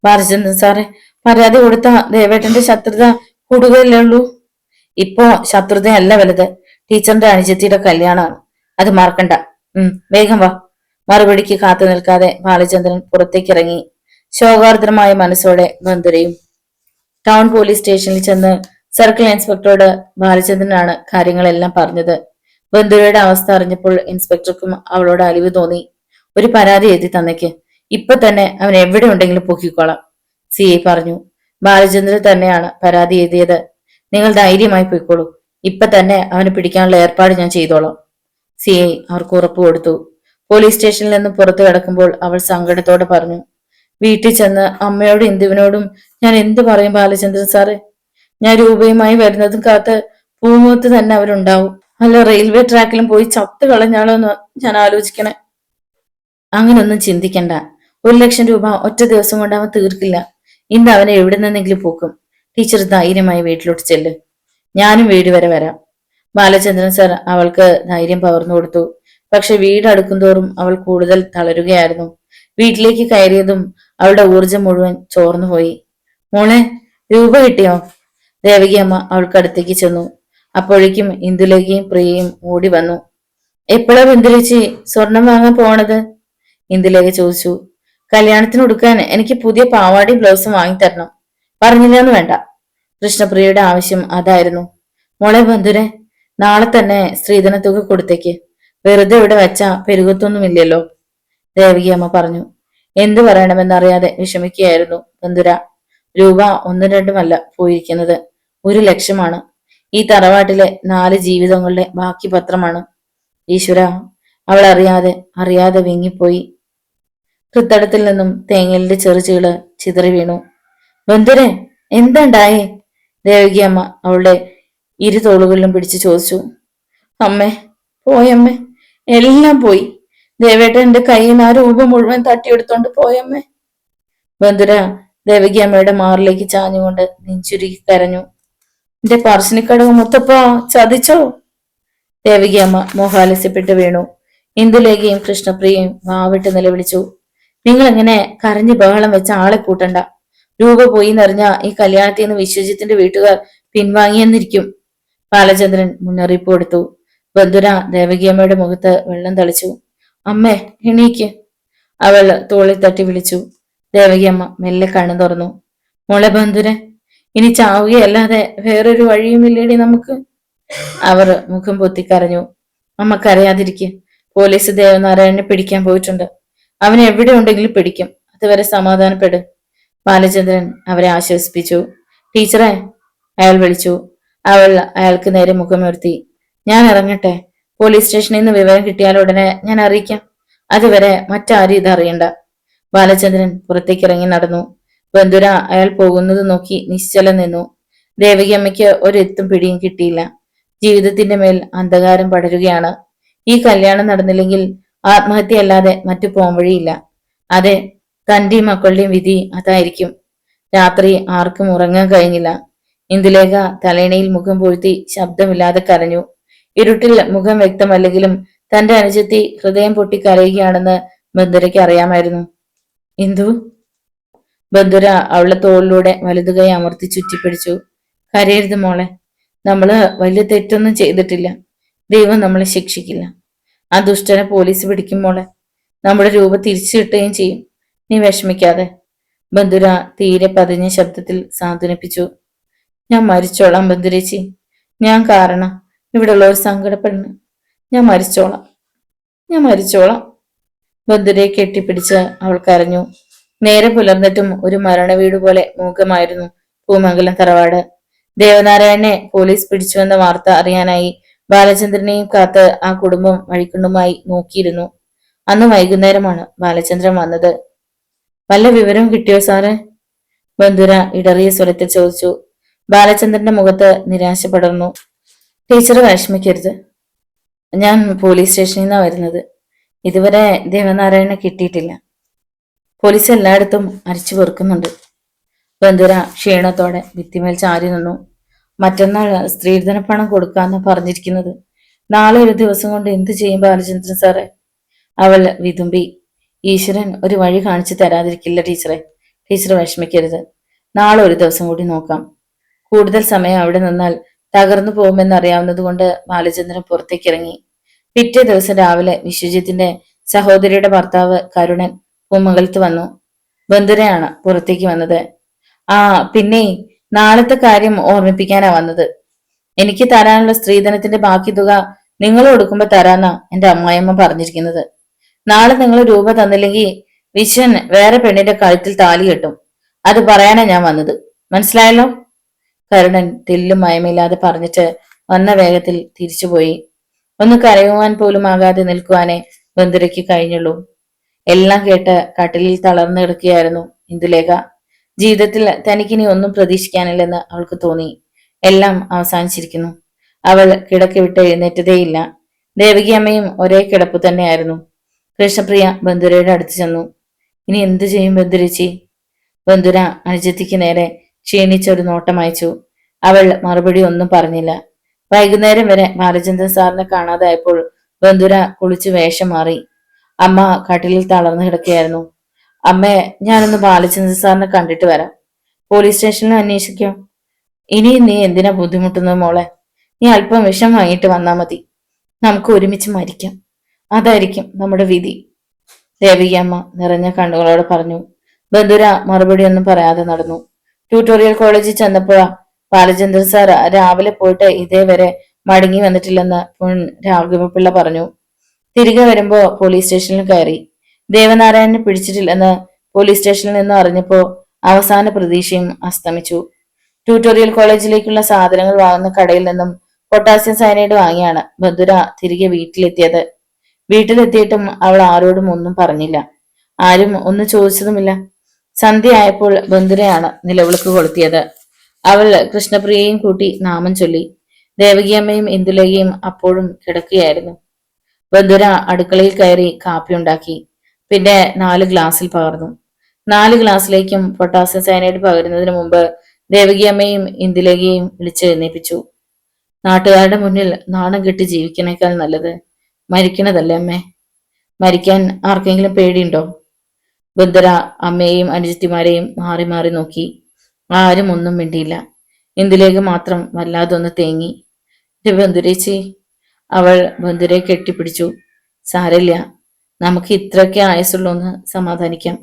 ബാലചന്ദ്രൻ സാറേ, പരാതി കൊടുത്ത ദേവേട്ടന്റെ ശത്രുത കൂടുകയല്ലേ ഉള്ളൂ. ഇപ്പോ ശത്രുതയല്ല വലുത്, ടീച്ചറിന്റെ അനുജത്തിയുടെ കല്യാണമാണ്. അത് മറക്കണ്ട. വേഗം വാ. മറുപടിക്ക് കാത്തു നിൽക്കാതെ ബാലചന്ദ്രൻ പുറത്തേക്കിറങ്ങി. ശോകാർദ്രമായ മനസ്സോടെ ബന്ധുരയും. ടൗൺ പോലീസ് സ്റ്റേഷനിൽ ചെന്ന് സർക്കിൾ ഇൻസ്പെക്ടറോട് ബാലചന്ദ്രനാണ് കാര്യങ്ങളെല്ലാം പറഞ്ഞത്. ബന്ധുരയുടെ അവസ്ഥ അറിഞ്ഞപ്പോൾ ഇൻസ്പെക്ടർക്കും അവളോട് അലിവ് തോന്നി. ഒരു പരാതി എഴുതി തന്നേക്ക്, ഇപ്പൊ തന്നെ അവൻ എവിടെ ഉണ്ടെങ്കിലും പൊക്കിക്കോളാം. CI പറഞ്ഞു. ബാലചന്ദ്രൻ തന്നെയാണ് പരാതി എഴുതിയത്. നിങ്ങൾ ധൈര്യമായി പോയിക്കോളൂ. ഇപ്പൊ തന്നെ അവന് പിടിക്കാനുള്ള ഏർപ്പാട് ഞാൻ ചെയ്തോളാം. CI അവർക്ക് ഉറപ്പ് കൊടുത്തു. പോലീസ് സ്റ്റേഷനിൽ നിന്ന് പുറത്തു കിടക്കുമ്പോൾ അവൾ സങ്കടത്തോടെ പറഞ്ഞു. വീട്ടിൽ ചെന്ന് അമ്മയോടും ഇന്ദുവിനോടും ഞാൻ എന്ത് പറയും ബാലചന്ദ്രൻ സാറ്? ഞാൻ രൂപയുമായി വരുന്നതും കാത്ത് പൂമുഖത്ത് തന്നെ അവരുണ്ടാവും. അല്ല റെയിൽവേ ട്രാക്കിലും പോയി ചത്ത് കളഞ്ഞാലോ എന്ന് ഞാൻ ആലോചിക്കണേ. അങ്ങനൊന്നും ചിന്തിക്കണ്ട. 1,00,000 രൂപ ഒറ്റ ദിവസം കൊണ്ട് അവൻ തീർക്കില്ല. ഇന്ന് അവനെ എവിടെ നിന്നെങ്കിലും പോക്കും. ടീച്ചർ ധൈര്യമായി വീട്ടിലോട്ട് ചെല്ല്. ഞാനും വീട് വരെ വരാം. ബാലചന്ദ്രൻ സാർ അവൾക്ക് ധൈര്യം പകർന്നു കൊടുത്തു. പക്ഷെ വീടടുക്കും തോറും അവൾ കൂടുതൽ തളരുകയായിരുന്നു. വീട്ടിലേക്ക് കയറിയതും അവളുടെ ഊർജം മുഴുവൻ ചോർന്നുപോയി. മോളെ, രൂപ കിട്ടിയോ? ദേവകിയമ്മ അവൾക്കടുത്തേക്ക് ചെന്നു. അപ്പോഴേക്കും ഇന്ദുലേഖയും പ്രിയയും ഓടി വന്നു. എപ്പോഴാ ബന്ധുരേച്ചി സ്വർണം വാങ്ങാൻ പോണത്? ഇന്ദുലേഖ ചോദിച്ചു. കല്യാണത്തിന് ഉടുക്കാൻ എനിക്ക് പുതിയ പാവാടയും ബ്ലൗസും വാങ്ങിത്തരണം. പറഞ്ഞില്ലെന്ന് വേണ്ട. കൃഷ്ണപ്രിയയുടെ ആവശ്യം അതായിരുന്നു. മോളെ ബന്ധുരെ, നാളെ തന്നെ സ്ത്രീധന തുക കൊടുത്തേക്ക്. വെറുതെ ഇവിടെ വെച്ചാ പെരുകത്തൊന്നുമില്ലല്ലോ, ദേവകിയമ്മ പറഞ്ഞു. എന്തു പറയണമെന്നറിയാതെ വിഷമിക്കുകയായിരുന്നു ബന്ധുര. രൂപ ഒന്നും രണ്ടുമല്ല പോയിരിക്കുന്നത്, 1,00,000 ഈ തറവാട്ടിലെ 4 ജീവിതങ്ങളുടെ ബാക്കി പത്രമാണ്. ഈശ്വര, അവൾ അറിയാതെ വിങ്ങിപ്പോയി. ഹൃത്തടത്തിൽ നിന്നും തേങ്ങലിന്റെ ചെറുചീള് ചിതറി വീണു. ബന്ധുരെ, എന്താണ്ടായേ? ദേവകിയമ്മ അവളുടെ ഇരു തോളുകളിലും പിടിച്ചു ചോദിച്ചു. അമ്മേ, പോയമ്മേ, എല്ലാം പോയി. ദേവേട്ടൻ എന്റെ കയ്യിൽ നിന്ന് ആ രൂപ മുഴുവൻ തട്ടിയെടുത്തോണ്ട് പോയമ്മേ. ബന്ധുര ദേവകിയമ്മയുടെ മാറിലേക്ക് ചാഞ്ഞുകൊണ്ട് നെഞ്ചുരുക്കി കരഞ്ഞു. എന്റെ പറശ്ശിനിക്കടവ് മുത്തപ്പ ചതിച്ചോ? ദേവകിയമ്മ മോഹാലസ്യപ്പെട്ട് വീണു. ഇന്ദുലേഖയും കൃഷ്ണപ്രിയയും വാവിട്ട് നിലവിളിച്ചു. നിങ്ങൾ എങ്ങനെ കരഞ്ഞു ബഹളം വെച്ച ആളെ കൂട്ടണ്ട. രൂപ പോയി എന്നറിഞ്ഞ ഈ കല്യാണത്തിൽ നിന്ന് വിശ്വജിത്തിന്റെ വീട്ടുകാർ പിൻവാങ്ങിയെന്നിരിക്കും. ബാലചന്ദ്രൻ മുന്നറിയിപ്പ് കൊടുത്തു. ബന്ധുര ദേവകിയമ്മയുടെ മുഖത്ത് വെള്ളം തളിച്ചു. അമ്മേ, എണീക്ക്, അവൾ തോളിൽ തട്ടി വിളിച്ചു. ദേവകിയമ്മ മെല്ലെ കണ്ണു തുറന്നു. മോളെ ബന്ധുരെ, ഇനി ചാവുകയല്ലാതെ വേറൊരു വഴിയുമില്ലേടി നമുക്ക്. അവർ മുഖം പൊത്തിക്കരഞ്ഞു. അമ്മ കരയാതിരിക്കെ. പോലീസ് ദേവനാരായണനെ പിടിക്കാൻ പോയിട്ടുണ്ട്. അവൻ എവിടെ ഉണ്ടെങ്കിലും പിടിക്കും. അതുവരെ സമാധാനപ്പെട്. ബാലചന്ദ്രൻ അവരെ ആശ്വസിപ്പിച്ചു. ടീച്ചറെ, അയാൾ വിളിച്ചു. അവൾ അയാൾക്ക് നേരെ മുഖമുയർത്തി. ഞാൻ ഇറങ്ങട്ടെ. പോലീസ് സ്റ്റേഷനിൽ നിന്ന് വിവരം കിട്ടിയാൽ ഉടനെ ഞാൻ അറിയിക്കാം. അതുവരെ മറ്റാരും ഇതറിയണ്ട. ബാലചന്ദ്രൻ പുറത്തേക്ക് ഇറങ്ങി നടന്നു. ബന്ധുര അയാൾ പോകുന്നത് നോക്കി നിശ്ചലം നിന്നു. ദേവകിയമ്മയ്ക്ക് ഒരെത്തും പിടിയും കിട്ടിയില്ല. ജീവിതത്തിന്റെ മേൽ അന്ധകാരം പടരുകയാണ്. ഈ കല്യാണം നടന്നില്ലെങ്കിൽ ആത്മഹത്യയല്ലാതെ മറ്റു പോംവഴിയില്ല. അതെ, തന്റെയും മക്കളുടെയും വിധി അതായിരിക്കും. രാത്രി ആർക്കും ഉറങ്ങാൻ കഴിഞ്ഞില്ല. ഇന്ദുലേഖ തലയിണയിൽ മുഖം പൂഴ്ത്തി ശബ്ദമില്ലാതെ കരഞ്ഞു. ഇരുട്ടിൽ മുഖം വ്യക്തമല്ലെങ്കിലും തന്റെ അനുജത്തി ഹൃദയം പൊട്ടി കരയുകയാണെന്ന് ബന്ധുരയ്ക്ക് അറിയാമായിരുന്നു. ഇന്ദു, ബന്ധുര അവളുടെ തോളിലൂടെ വലുതുകൈ അമർത്തി ചുറ്റിപ്പിടിച്ചു. കരയരുത് മോളെ, നമ്മള് വലിയ തെറ്റൊന്നും ചെയ്തിട്ടില്ല. ദൈവം നമ്മളെ ശിക്ഷിക്കില്ല. ആ ദുഷ്ടനെ പോലീസ് പിടിക്കും മോളെ. നമ്മുടെ രൂപ തിരിച്ചു കിട്ടുകയും ചെയ്യും. നീ വിഷമിക്കാതെ, ബന്ധുര തീരെ പതിഞ്ഞ ശബ്ദത്തിൽ സാന്ത്വനിപ്പിച്ചു. ഞാൻ മരിച്ചോളാം ബന്ധുരേച്ചി. ഞാൻ കാരണം ഇവിടെ ഉള്ളവർ സങ്കടപ്പെടുന്നു. ഞാൻ മരിച്ചോളാം. ബന്ധുരയെ കെട്ടിപ്പിടിച്ച് അവൾ കരഞ്ഞു. നേരെ പുലർന്നിട്ടും ഒരു മരണവീട് പോലെ മൂകമായിരുന്നു പൂമംഗലം തറവാട്. ദേവനാരായണനെ പോലീസ് പിടിച്ചുവെന്ന വാർത്ത അറിയാനായി ബാലചന്ദ്രനെയും കാത്ത് ആ കുടുംബം വഴിക്കുണ്ടുമായി നോക്കിയിരുന്നു. അന്ന് വൈകുന്നേരമാണ് ബാലചന്ദ്രൻ വന്നത്. വല്ല വിവരവും കിട്ടിയോ സാറ്? ബന്ധുര ഇടറിയ സ്വരത്തിൽ ചോദിച്ചു. ബാലചന്ദ്രന്റെ മുഖത്ത് നിരാശ പടർന്നു. ടീച്ചർ വിഷമിക്കരുത്. ഞാൻ പോലീസ് സ്റ്റേഷനിൽ നിന്നാണ് വരുന്നത്. ഇതുവരെ ദേവനാരായണനെ കിട്ടിയിട്ടില്ല. പോലീസ് എല്ലായിടത്തും അരിച്ചു വെറുക്കുന്നുണ്ട്. ബന്ധുര ക്ഷീണത്തോടെ ഭിത്തിമേൽ ചാരി നിന്നു. മറ്റന്നാൾ സ്ത്രീധന പണം കൊടുക്കാന്ന് പറഞ്ഞിരിക്കുന്നത്. നാളെ ഒരു ദിവസം കൊണ്ട് എന്ത് ചെയ്യും ബാലചന്ദ്രൻ സാറേ? അവൾ വിതുമ്പി. ഈശ്വരൻ ഒരു വഴി കാണിച്ചു തരാതിരിക്കില്ല ടീച്ചറെ. ടീച്ചർ വിഷമിക്കരുത്. നാളെ ഒരു ദിവസം കൂടി നോക്കാം. കൂടുതൽ സമയം അവിടെ നിന്നാൽ തകർന്നു പോകുമെന്നറിയാവുന്നത് കൊണ്ട് ബാലചന്ദ്രൻ പുറത്തേക്ക് ഇറങ്ങി. പിറ്റേ ദിവസം രാവിലെ വിശ്വജിത്തിന്റെ സഹോദരിയുടെ ഭർത്താവ് കരുണൻ പൂമംഗലത്ത് വന്നു. ബന്ധുരയാണ് പുറത്തേക്ക് വന്നത്. ആ പിന്നെ നാളത്തെ കാര്യം ഓർമ്മിപ്പിക്കാനാ വന്നത്. എനിക്ക് തരാനുള്ള സ്ത്രീധനത്തിന്റെ ബാക്കി തുക നിങ്ങൾ കൊടുക്കുമ്പോ തരാന്നാ എന്റെ അമ്മായിയമ്മ പറഞ്ഞിരിക്കുന്നത്. നാളെ നിങ്ങൾ രൂപ തന്നില്ലെങ്കിൽ വിശ്വൻ വേറെ പെണ്ണിന്റെ കഴുത്തിൽ താലി കെട്ടും. അത് പറയാനാ ഞാൻ വന്നത്. മനസ്സിലായല്ലോ? കരുണൻ തെല്ലും മയമില്ലാതെ പറഞ്ഞിട്ട് വന്ന വേഗത്തിൽ തിരിച്ചുപോയി. ഒന്ന് കരയുവാൻ പോലും ആകാതെ നിൽക്കുവാനേ ബന്ധുരയ്ക്ക് കഴിഞ്ഞുള്ളൂ. എല്ലാം കേട്ട് കട്ടിലിൽ തളർന്നു കിടക്കുകയായിരുന്നു ഇന്ദുലേഖ. ജീവിതത്തിൽ തനിക്കിനി ഒന്നും പ്രതീക്ഷിക്കാനില്ലെന്ന് അവൾക്ക് തോന്നി. എല്ലാം അവസാനിച്ചിരിക്കുന്നു. അവൾ കിടക്കി വിട്ട് എഴുന്നേറ്റതേയില്ല. ദേവകിയമ്മയും ഒരേ കിടപ്പ് തന്നെയായിരുന്നു. കൃഷ്ണപ്രിയ ബന്ധുരയുടെ അടുത്ത് ചെന്നു. ഇനി എന്തു ചെയ്യും ബന്ധുരച്ചി? ബന്ധുര അനുജത്തിക്ക് നേരെ ക്ഷീണിച്ചൊരു നോട്ടം അയച്ചു. അവൾ മറുപടി ഒന്നും പറഞ്ഞില്ല. വൈകുന്നേരം വരെ ബാലചന്ദ്രൻ സാറിനെ കാണാതായപ്പോൾ ബന്ധുര കുളിച്ച് വേഷം മാറി. അമ്മ കട്ടിലിൽ തളർന്നു കിടക്കുകയായിരുന്നു. അമ്മേ, ഞാനൊന്ന് ബാലചന്ദ്രൻ സാറിനെ കണ്ടിട്ട് വരാം. പോലീസ് സ്റ്റേഷനിൽ അന്വേഷിക്കാം. ഇനിയും നീ എന്തിനാ ബുദ്ധിമുട്ടുന്നത് മോളെ? നീ അല്പം വിഷം വാങ്ങിയിട്ട് വന്നാ മതി. നമുക്ക് ഒരുമിച്ച് മരിക്കാം. അതായിരിക്കും നമ്മുടെ വിധി. ദേവികയമ്മ നിറഞ്ഞ കണ്ണുകളോട് പറഞ്ഞു. ബന്ധുര മറുപടി ഒന്നും പറയാതെ നടന്നു. ട്യൂട്ടോറിയൽ കോളേജിൽ ചെന്നപ്പോഴാ ബാലചന്ദ്രൻ സാർ രാവിലെ പോയിട്ട് ഇതേവരെ മടങ്ങി വന്നിട്ടില്ലെന്ന് രാഘവപിള്ള പറഞ്ഞു. തിരികെ വരുമ്പോ പോലീസ് സ്റ്റേഷനിൽ കയറി. ദേവനാരായണനെ പിടിച്ചിട്ടില്ലെന്ന് പോലീസ് സ്റ്റേഷനിൽ നിന്ന് അറിഞ്ഞപ്പോ അവസാന പ്രതീക്ഷയും അസ്തമിച്ചു. ട്യൂട്ടോറിയൽ കോളേജിലേക്കുള്ള സാധനങ്ങൾ വാങ്ങുന്ന കടയിൽ നിന്നും പൊട്ടാസ്യം സയനൈഡ് വാങ്ങിയാണ് ബന്ധുര തിരികെ വീട്ടിലെത്തിയത്. വീട്ടിലെത്തിയിട്ടും അവൾ ആരോടും ഒന്നും പറഞ്ഞില്ല. ആരും ഒന്നും ചോദിച്ചതുമില്ല. സന്ധ്യയായപ്പോൾ ബന്ധുരയാണ് നിലവിളക്ക് കൊളുത്തിയത്. അവൾ കൃഷ്ണപ്രിയയും കൂട്ടി നാമം ചൊല്ലി. ദേവകിയമ്മയും ഇന്ദുലയും അപ്പോഴും കിടക്കുകയായിരുന്നു. ബന്ധുര അടുക്കളയിൽ കയറി കാപ്പി ഉണ്ടാക്കി. പിന്നെ 4 ഗ്ലാസ്സിൽ പകർന്നു. 4 ഗ്ലാസ്സിലേക്കും പൊട്ടാസ്യം സയനൈഡ് പകരുന്നതിന് മുമ്പ് ദേവകിയമ്മയും ഇന്ദുലയെയും വിളിച്ച് എഴുന്നേപ്പിച്ചു. നാട്ടുകാരുടെ മുന്നിൽ നാണം കെട്ടി ജീവിക്കണേക്കാൾ നല്ലത് മരിക്കണതല്ലേ അമ്മേ? മരിക്കാൻ ആർക്കെങ്കിലും പേടിയുണ്ടോ? ബന്ധുര അമ്മയെയും അനുജത്തിമാരെയും മാറി മാറി നോക്കി. ആരും ഒന്നും മിണ്ടിയില്ല. ഇന്ദുലേക്ക് മാത്രം വല്ലാതൊന്ന് തേങ്ങി. ബന്ധുരേച്ചി. അവൾ ബന്ധുരയെ കെട്ടിപ്പിടിച്ചു. സാരല്ല, നമുക്ക് ഇത്രയൊക്കെ ആയുസുള്ളൂന്ന് സമാധാനിക്കാം.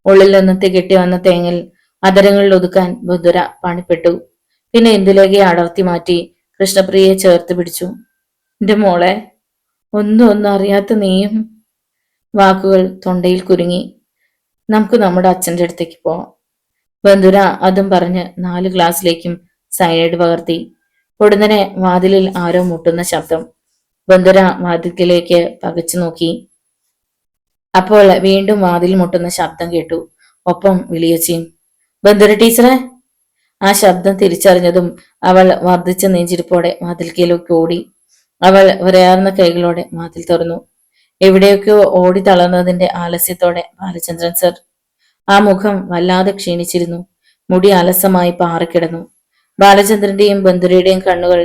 ഉള്ളിൽ നിന്ന് കെട്ടി വന്ന തേങ്ങൽ അതരങ്ങളിൽ ഒതുക്കാൻ ബന്ധുര പണിപ്പെട്ടു. പിന്നെ ഇന്ദുലേഖയെ അടർത്തി മാറ്റി കൃഷ്ണപ്രിയയെ ചേർത്ത് പിടിച്ചു. എന്റെ മോളെ, ഒന്നും അറിയാത്ത നീയും. വാക്കുകൾ തൊണ്ടയിൽ കുരുങ്ങി. നമുക്ക് നമ്മുടെ അച്ഛൻ്റെ അടുത്തേക്ക് പോവാം. ബന്ധുര അതും പറഞ്ഞ് 4 ഗ്ലാസ്സിലേക്കും സയനൈഡ് പകർത്തി. ഉടനെ വാതിലിൽ ആരോ മുട്ടുന്ന ശബ്ദം. ബന്ധുര വാതിൽക്കിലേക്ക് പകച്ചു നോക്കി. അപ്പോൾ വീണ്ടും വാതിൽ മുട്ടുന്ന ശബ്ദം കേട്ടു. ഒപ്പം വിളിയച്ചിയും. ബന്ധുര ടീച്ചറെ. ആ ശബ്ദം തിരിച്ചറിഞ്ഞതും അവൾ വർദ്ധിച്ച നെഞ്ചിരിപ്പോടെ വാതിൽക്കലേക്ക് ഓടി. അവൾ വിറയാർന്ന കൈകളോടെ വാതിൽ തുറന്നു. എവിടെയൊക്കെയോ ഓടി തളർന്നതിന്റെ ആലസ്യത്തോടെ ബാലചന്ദ്രൻ സർ. ആ മുഖം വല്ലാതെ ക്ഷീണിച്ചിരുന്നു. മുടി അലസമായി പാറിക്കിടന്നു. ബാലചന്ദ്രന്റെയും ബന്ധുരയുടെയും കണ്ണുകൾ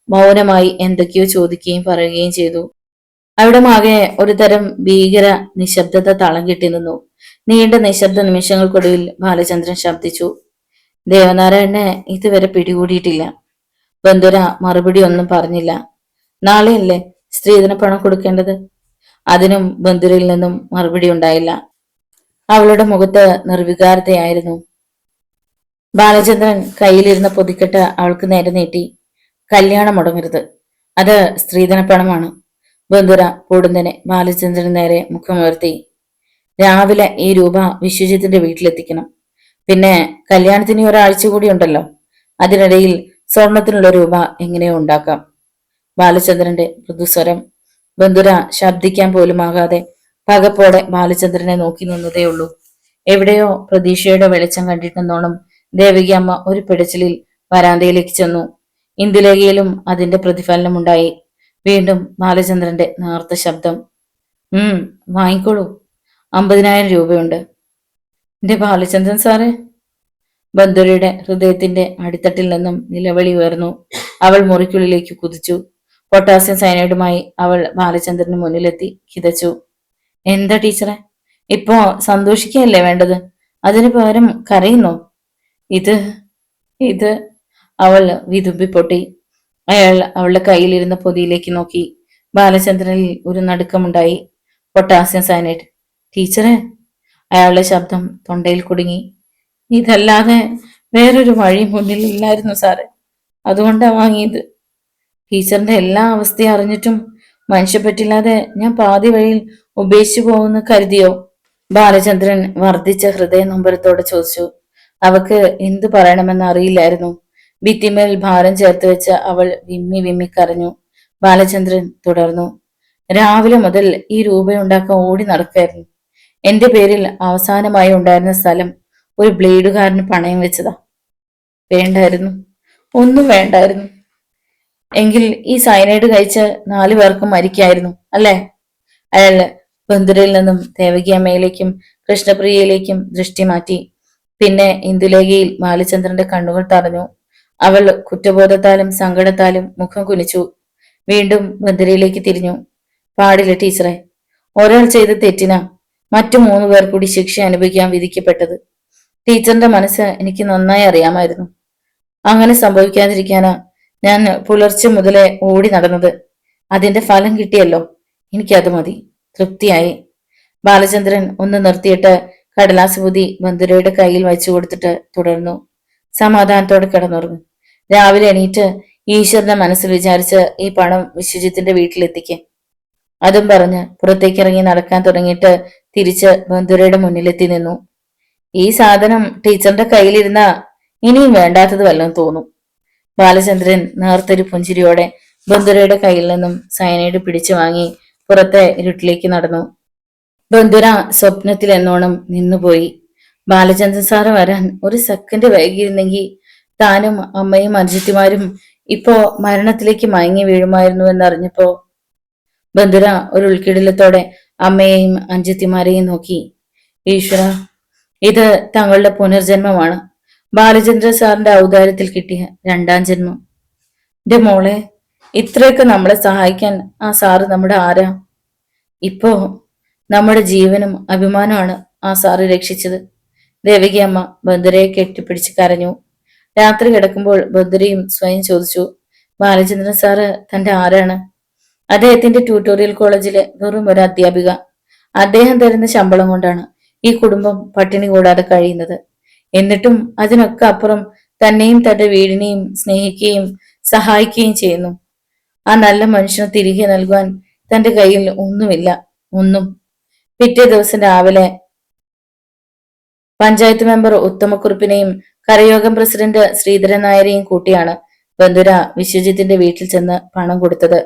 മൗനമായി എന്തൊക്കെയോ ചോദിക്കുകയും പറയുകയും ചെയ്തു. അവിടമാകെ ഒരു തരം ഭീകര നിശബ്ദത തളം കെട്ടി നിന്നു. നീണ്ട നിശബ്ദ നിമിഷങ്ങൾക്കൊടുവിൽ ബാലചന്ദ്രൻ ശബ്ദിച്ചു. ദേവനാരായണനെ ഇതുവരെ പിടികൂടിയിട്ടില്ല. ബന്ധുര മറുപടി ഒന്നും പറഞ്ഞില്ല. നാളെയല്ലേ സ്ത്രീധന പണം കൊടുക്കേണ്ടത്? അതിനും ബന്ധുരയിൽ നിന്നും മറുപടി ഉണ്ടായില്ല. അവളുടെ മുഖത്ത് നിർവികാരതയായിരുന്നു. ബാലചന്ദ്രൻ കയ്യിലിരുന്ന പൊതിക്കെട്ട് അവൾക്ക് നേരെ നീട്ടി. കല്യാണം മുടങ്ങരുത്. അത് സ്ത്രീധന പണമാണ്. ബന്ധുര പൊടുന്നനെ ബാലചന്ദ്രന് നേരെ മുഖമുയർത്തി. രാവിലെ ഈ രൂപ വിശ്വജിത്തിന്റെ വീട്ടിലെത്തിക്കണം. പിന്നെ കല്യാണത്തിന് ഒരാഴ്ച കൂടി ഉണ്ടല്ലോ. അതിനിടയിൽ സ്വർണത്തിനുള്ള രൂപ എങ്ങനെയോ ഉണ്ടാക്കാം. ബാലചന്ദ്രന്റെ മൃദുസ്വരം. ബന്ധുര ശബ്ദിക്കാൻ പോലും ആകാതെ പകപ്പോടെ ബാലചന്ദ്രനെ നോക്കി നിന്നതേയുള്ളൂ. എവിടെയോ പ്രതീക്ഷയുടെ വെളിച്ചം കണ്ടിട്ടെന്നോണം ദേവകിയമ്മ ഒരു പിടച്ചിലിൽ വരാന്തയിലേക്ക് ചെന്നു. ഇന്ദുലേഖയിലും അതിന്റെ പ്രതിഫലനമുണ്ടായി. വീണ്ടും ബാലചന്ദ്രന്റെ നേർത്ത ശബ്ദം. വാങ്ങിക്കോളൂ. 50,000 രൂപയുണ്ട്. എന്റെ ബാലചന്ദ്രൻ സാറ്. ബന്ധുരയുടെ ഹൃദയത്തിന്റെ അടിത്തട്ടിൽ നിന്നും നിലവിളി ഉയർന്നു. അവൾ മുറിക്കുള്ളിലേക്ക് കുതിച്ചു. പൊട്ടാസ്യം സയനൈഡുമായി അവൾ ബാലചന്ദ്രന് മുന്നിലെത്തി കിതച്ചു. എന്താ ടീച്ചറെ, ഇപ്പോ സന്തോഷിക്കുകയല്ലേ വേണ്ടത്? അതിനു പകരം കരയുന്നോ? ഇത് ഇത് അവൾ വിതുമ്പിപ്പൊട്ടി. അയാൾ അവളുടെ കയ്യിലിരുന്ന പൊതിയിലേക്ക് നോക്കി. ബാലചന്ദ്രനിൽ ഒരു നടുക്കമുണ്ടായി. Potassium cyanide. ടീച്ചറെ. അയാളുടെ ശബ്ദം തൊണ്ടയിൽ കുടുങ്ങി. ഇതല്ലാതെ വേറൊരു വഴി മുന്നിലില്ലായിരുന്നു സാറേ. അതുകൊണ്ടാ വാങ്ങിയത്. ടീച്ചറിന്റെ എല്ലാ അവസ്ഥയും അറിഞ്ഞിട്ടും മനുഷ്യപ്പറ്റില്ലാതെ ഞാൻ പാതി വഴിയിൽ ഉപേക്ഷിച്ചു പോകുമെന്ന് കരുതിയോ? ബാലചന്ദ്രൻ വർദ്ധിച്ച ഹൃദയ നൊമ്പരത്തോടെ ചോദിച്ചു. അവക്ക് എന്തു പറയണമെന്ന് അറിയില്ലായിരുന്നു. ഭിത്തിമേൽ ഭാരം ചേർത്ത് വെച്ച അവൾ വിമ്മി വിമ്മി കരഞ്ഞു. ബാലചന്ദ്രൻ തുടർന്നു. രാവിലെ മുതൽ ഈ രൂപയുണ്ടാക്കാൻ ഓടി നടക്കായിരുന്നു. എന്റെ പേരിൽ അവസാനമായി ഉണ്ടായിരുന്ന സ്ഥലം ഒരു ബ്ലേഡുകാരന് പണയം വെച്ചതാ. വേണ്ടായിരുന്നു, ഒന്നും വേണ്ടായിരുന്നു. എങ്കിൽ ഈ സയനൈഡ് കഴിച്ച് 4 പേർക്കും മരിക്കായിരുന്നു അല്ലേ? അയാൾ ബന്ധുരയിൽ നിന്നും ദേവകിയമ്മയിലേക്കും കൃഷ്ണപ്രിയയിലേക്കും ദൃഷ്ടി മാറ്റി. പിന്നെ ഇന്ദുലേഖയിൽ ബാലചന്ദ്രന്റെ കണ്ണുകൾ തറഞ്ഞു. അവൾ കുറ്റബോധത്താലും സങ്കടത്താലും മുഖം കുനിച്ചു. വീണ്ടും ബന്ധുരയിലേക്ക് തിരിഞ്ഞു. പാടില്ല ടീച്ചറെ. ഒരാൾ ചെയ്ത തെറ്റിനാ മറ്റു 3 പേർ കൂടി ശിക്ഷ അനുഭവിക്കാൻ വിധിക്കപ്പെട്ടത്. ടീച്ചറിന്റെ മനസ്സ് എനിക്ക് നന്നായി അറിയാമായിരുന്നു. അങ്ങനെ സംഭവിക്കാതിരിക്കാനാ ഞാൻ പുലർച്ചെ മുതലേ ഓടി നടന്നത്. അതിന്റെ ഫലം കിട്ടിയല്ലോ, എനിക്കത് മതി, തൃപ്തിയായി. ബാലചന്ദ്രൻ ഒന്ന് നിർത്തിയിട്ട് കടലാസ് പൊതി ബന്ധുരയുടെ കയ്യിൽ വെച്ചു കൊടുത്തിട്ട് തുടർന്നു. സമാധാനത്തോടെ കിടന്നുറങ്ങും. രാവിലെ എണീറ്റ് ഈശ്വരനെ മനസ്സിൽ വിചാരിച്ച് ഈ പണം വിശ്വജിത്തിന്റെ വീട്ടിലെത്തിക്ക്. അതും പറഞ്ഞ് പുറത്തേക്കിറങ്ങി നടക്കാൻ തുടങ്ങിയിട്ട് തിരിച്ച് ബന്ധുരയുടെ മുന്നിലെത്തി നിന്നു. ഈ സാധനം ടീച്ചറിന്റെ കയ്യിലിരുന്ന ഇനിയും വേണ്ടാത്തത് വല്ലതും തോന്നും. ബാലചന്ദ്രൻ നേർത്തൊരു പുഞ്ചിരിയോടെ ബന്ധുരയുടെ കയ്യിൽ നിന്നും സയനൈഡ് പിടിച്ചു വാങ്ങി പുറത്തെ ഇരുട്ടിലേക്ക് നടന്നു. ബന്ധുര സ്വപ്നത്തിൽ എന്നോണം നിന്നുപോയി. ബാലചന്ദ്രൻ സാറ് വരാൻ ഒരു സെക്കൻഡ് വൈകിയിരുന്നെങ്കിൽ താനും അമ്മയും അനുജത്തിമാരും ഇപ്പോ മരണത്തിലേക്ക് മയങ്ങി വീഴുമായിരുന്നു എന്നറിഞ്ഞപ്പോ ബന്ധുര ഒരു ഉൾക്കിടിലത്തോടെ അമ്മയെയും അനുജത്തിമാരെയും നോക്കി. ഈശ്വര, ഇത് തങ്ങളുടെ പുനർജന്മമാണ്. ബാലചന്ദ്ര സാറിന്റെ ഔദാര്യത്തിൽ കിട്ടിയ 2ാം ജന്മം. എന്റെ മോളെ, ഇത്രയൊക്കെ നമ്മളെ സഹായിക്കാൻ ആ സാറ് നമ്മുടെ ആരാ? ഇപ്പോ നമ്മുടെ ജീവനും അഭിമാനമാണ് ആ സാറ് രക്ഷിച്ചത്. ദേവകി അമ്മ ബന്ധുരയെ കെട്ടിപ്പിടിച്ച് കരഞ്ഞു. രാത്രി കിടക്കുമ്പോൾ ബന്ധുരയും സ്വയം ചോദിച്ചു, ബാലചന്ദ്രൻ സാറ് തന്റെ ആരാണ്? അദ്ദേഹത്തിന്റെ ട്യൂട്ടോറിയൽ കോളേജിലെ വെറും ഒരു അധ്യാപിക. അദ്ദേഹം തരുന്ന ശമ്പളം കൊണ്ടാണ് ഈ കുടുംബം പട്ടിണി കൂടാതെ കഴിയുന്നത്. എന്നിട്ടും അതിനൊക്കെ അപ്പുറം തന്നെയും തന്റെ വീടിനെയും സ്നേഹിക്കുകയും സഹായിക്കുകയും ചെയ്യുന്നു. ആ നല്ല മനുഷ്യന് തിരികെ നൽകുവാൻ തന്റെ കയ്യിൽ ഒന്നുമില്ല, ഒന്നും. പിറ്റേ ദിവസം രാവിലെ പഞ്ചായത്ത് മെമ്പർ ഉത്തമക്കുറുപ്പിനെയും കരയോഗം പ്രസിഡന്റ് ശ്രീധരൻ നായരെയും കൂട്ടിയാണ് ബന്ധുര വിശ്വജിത്തിന്റെ വീട്ടിൽ ചെന്ന് പണം കൊടുത്തത്.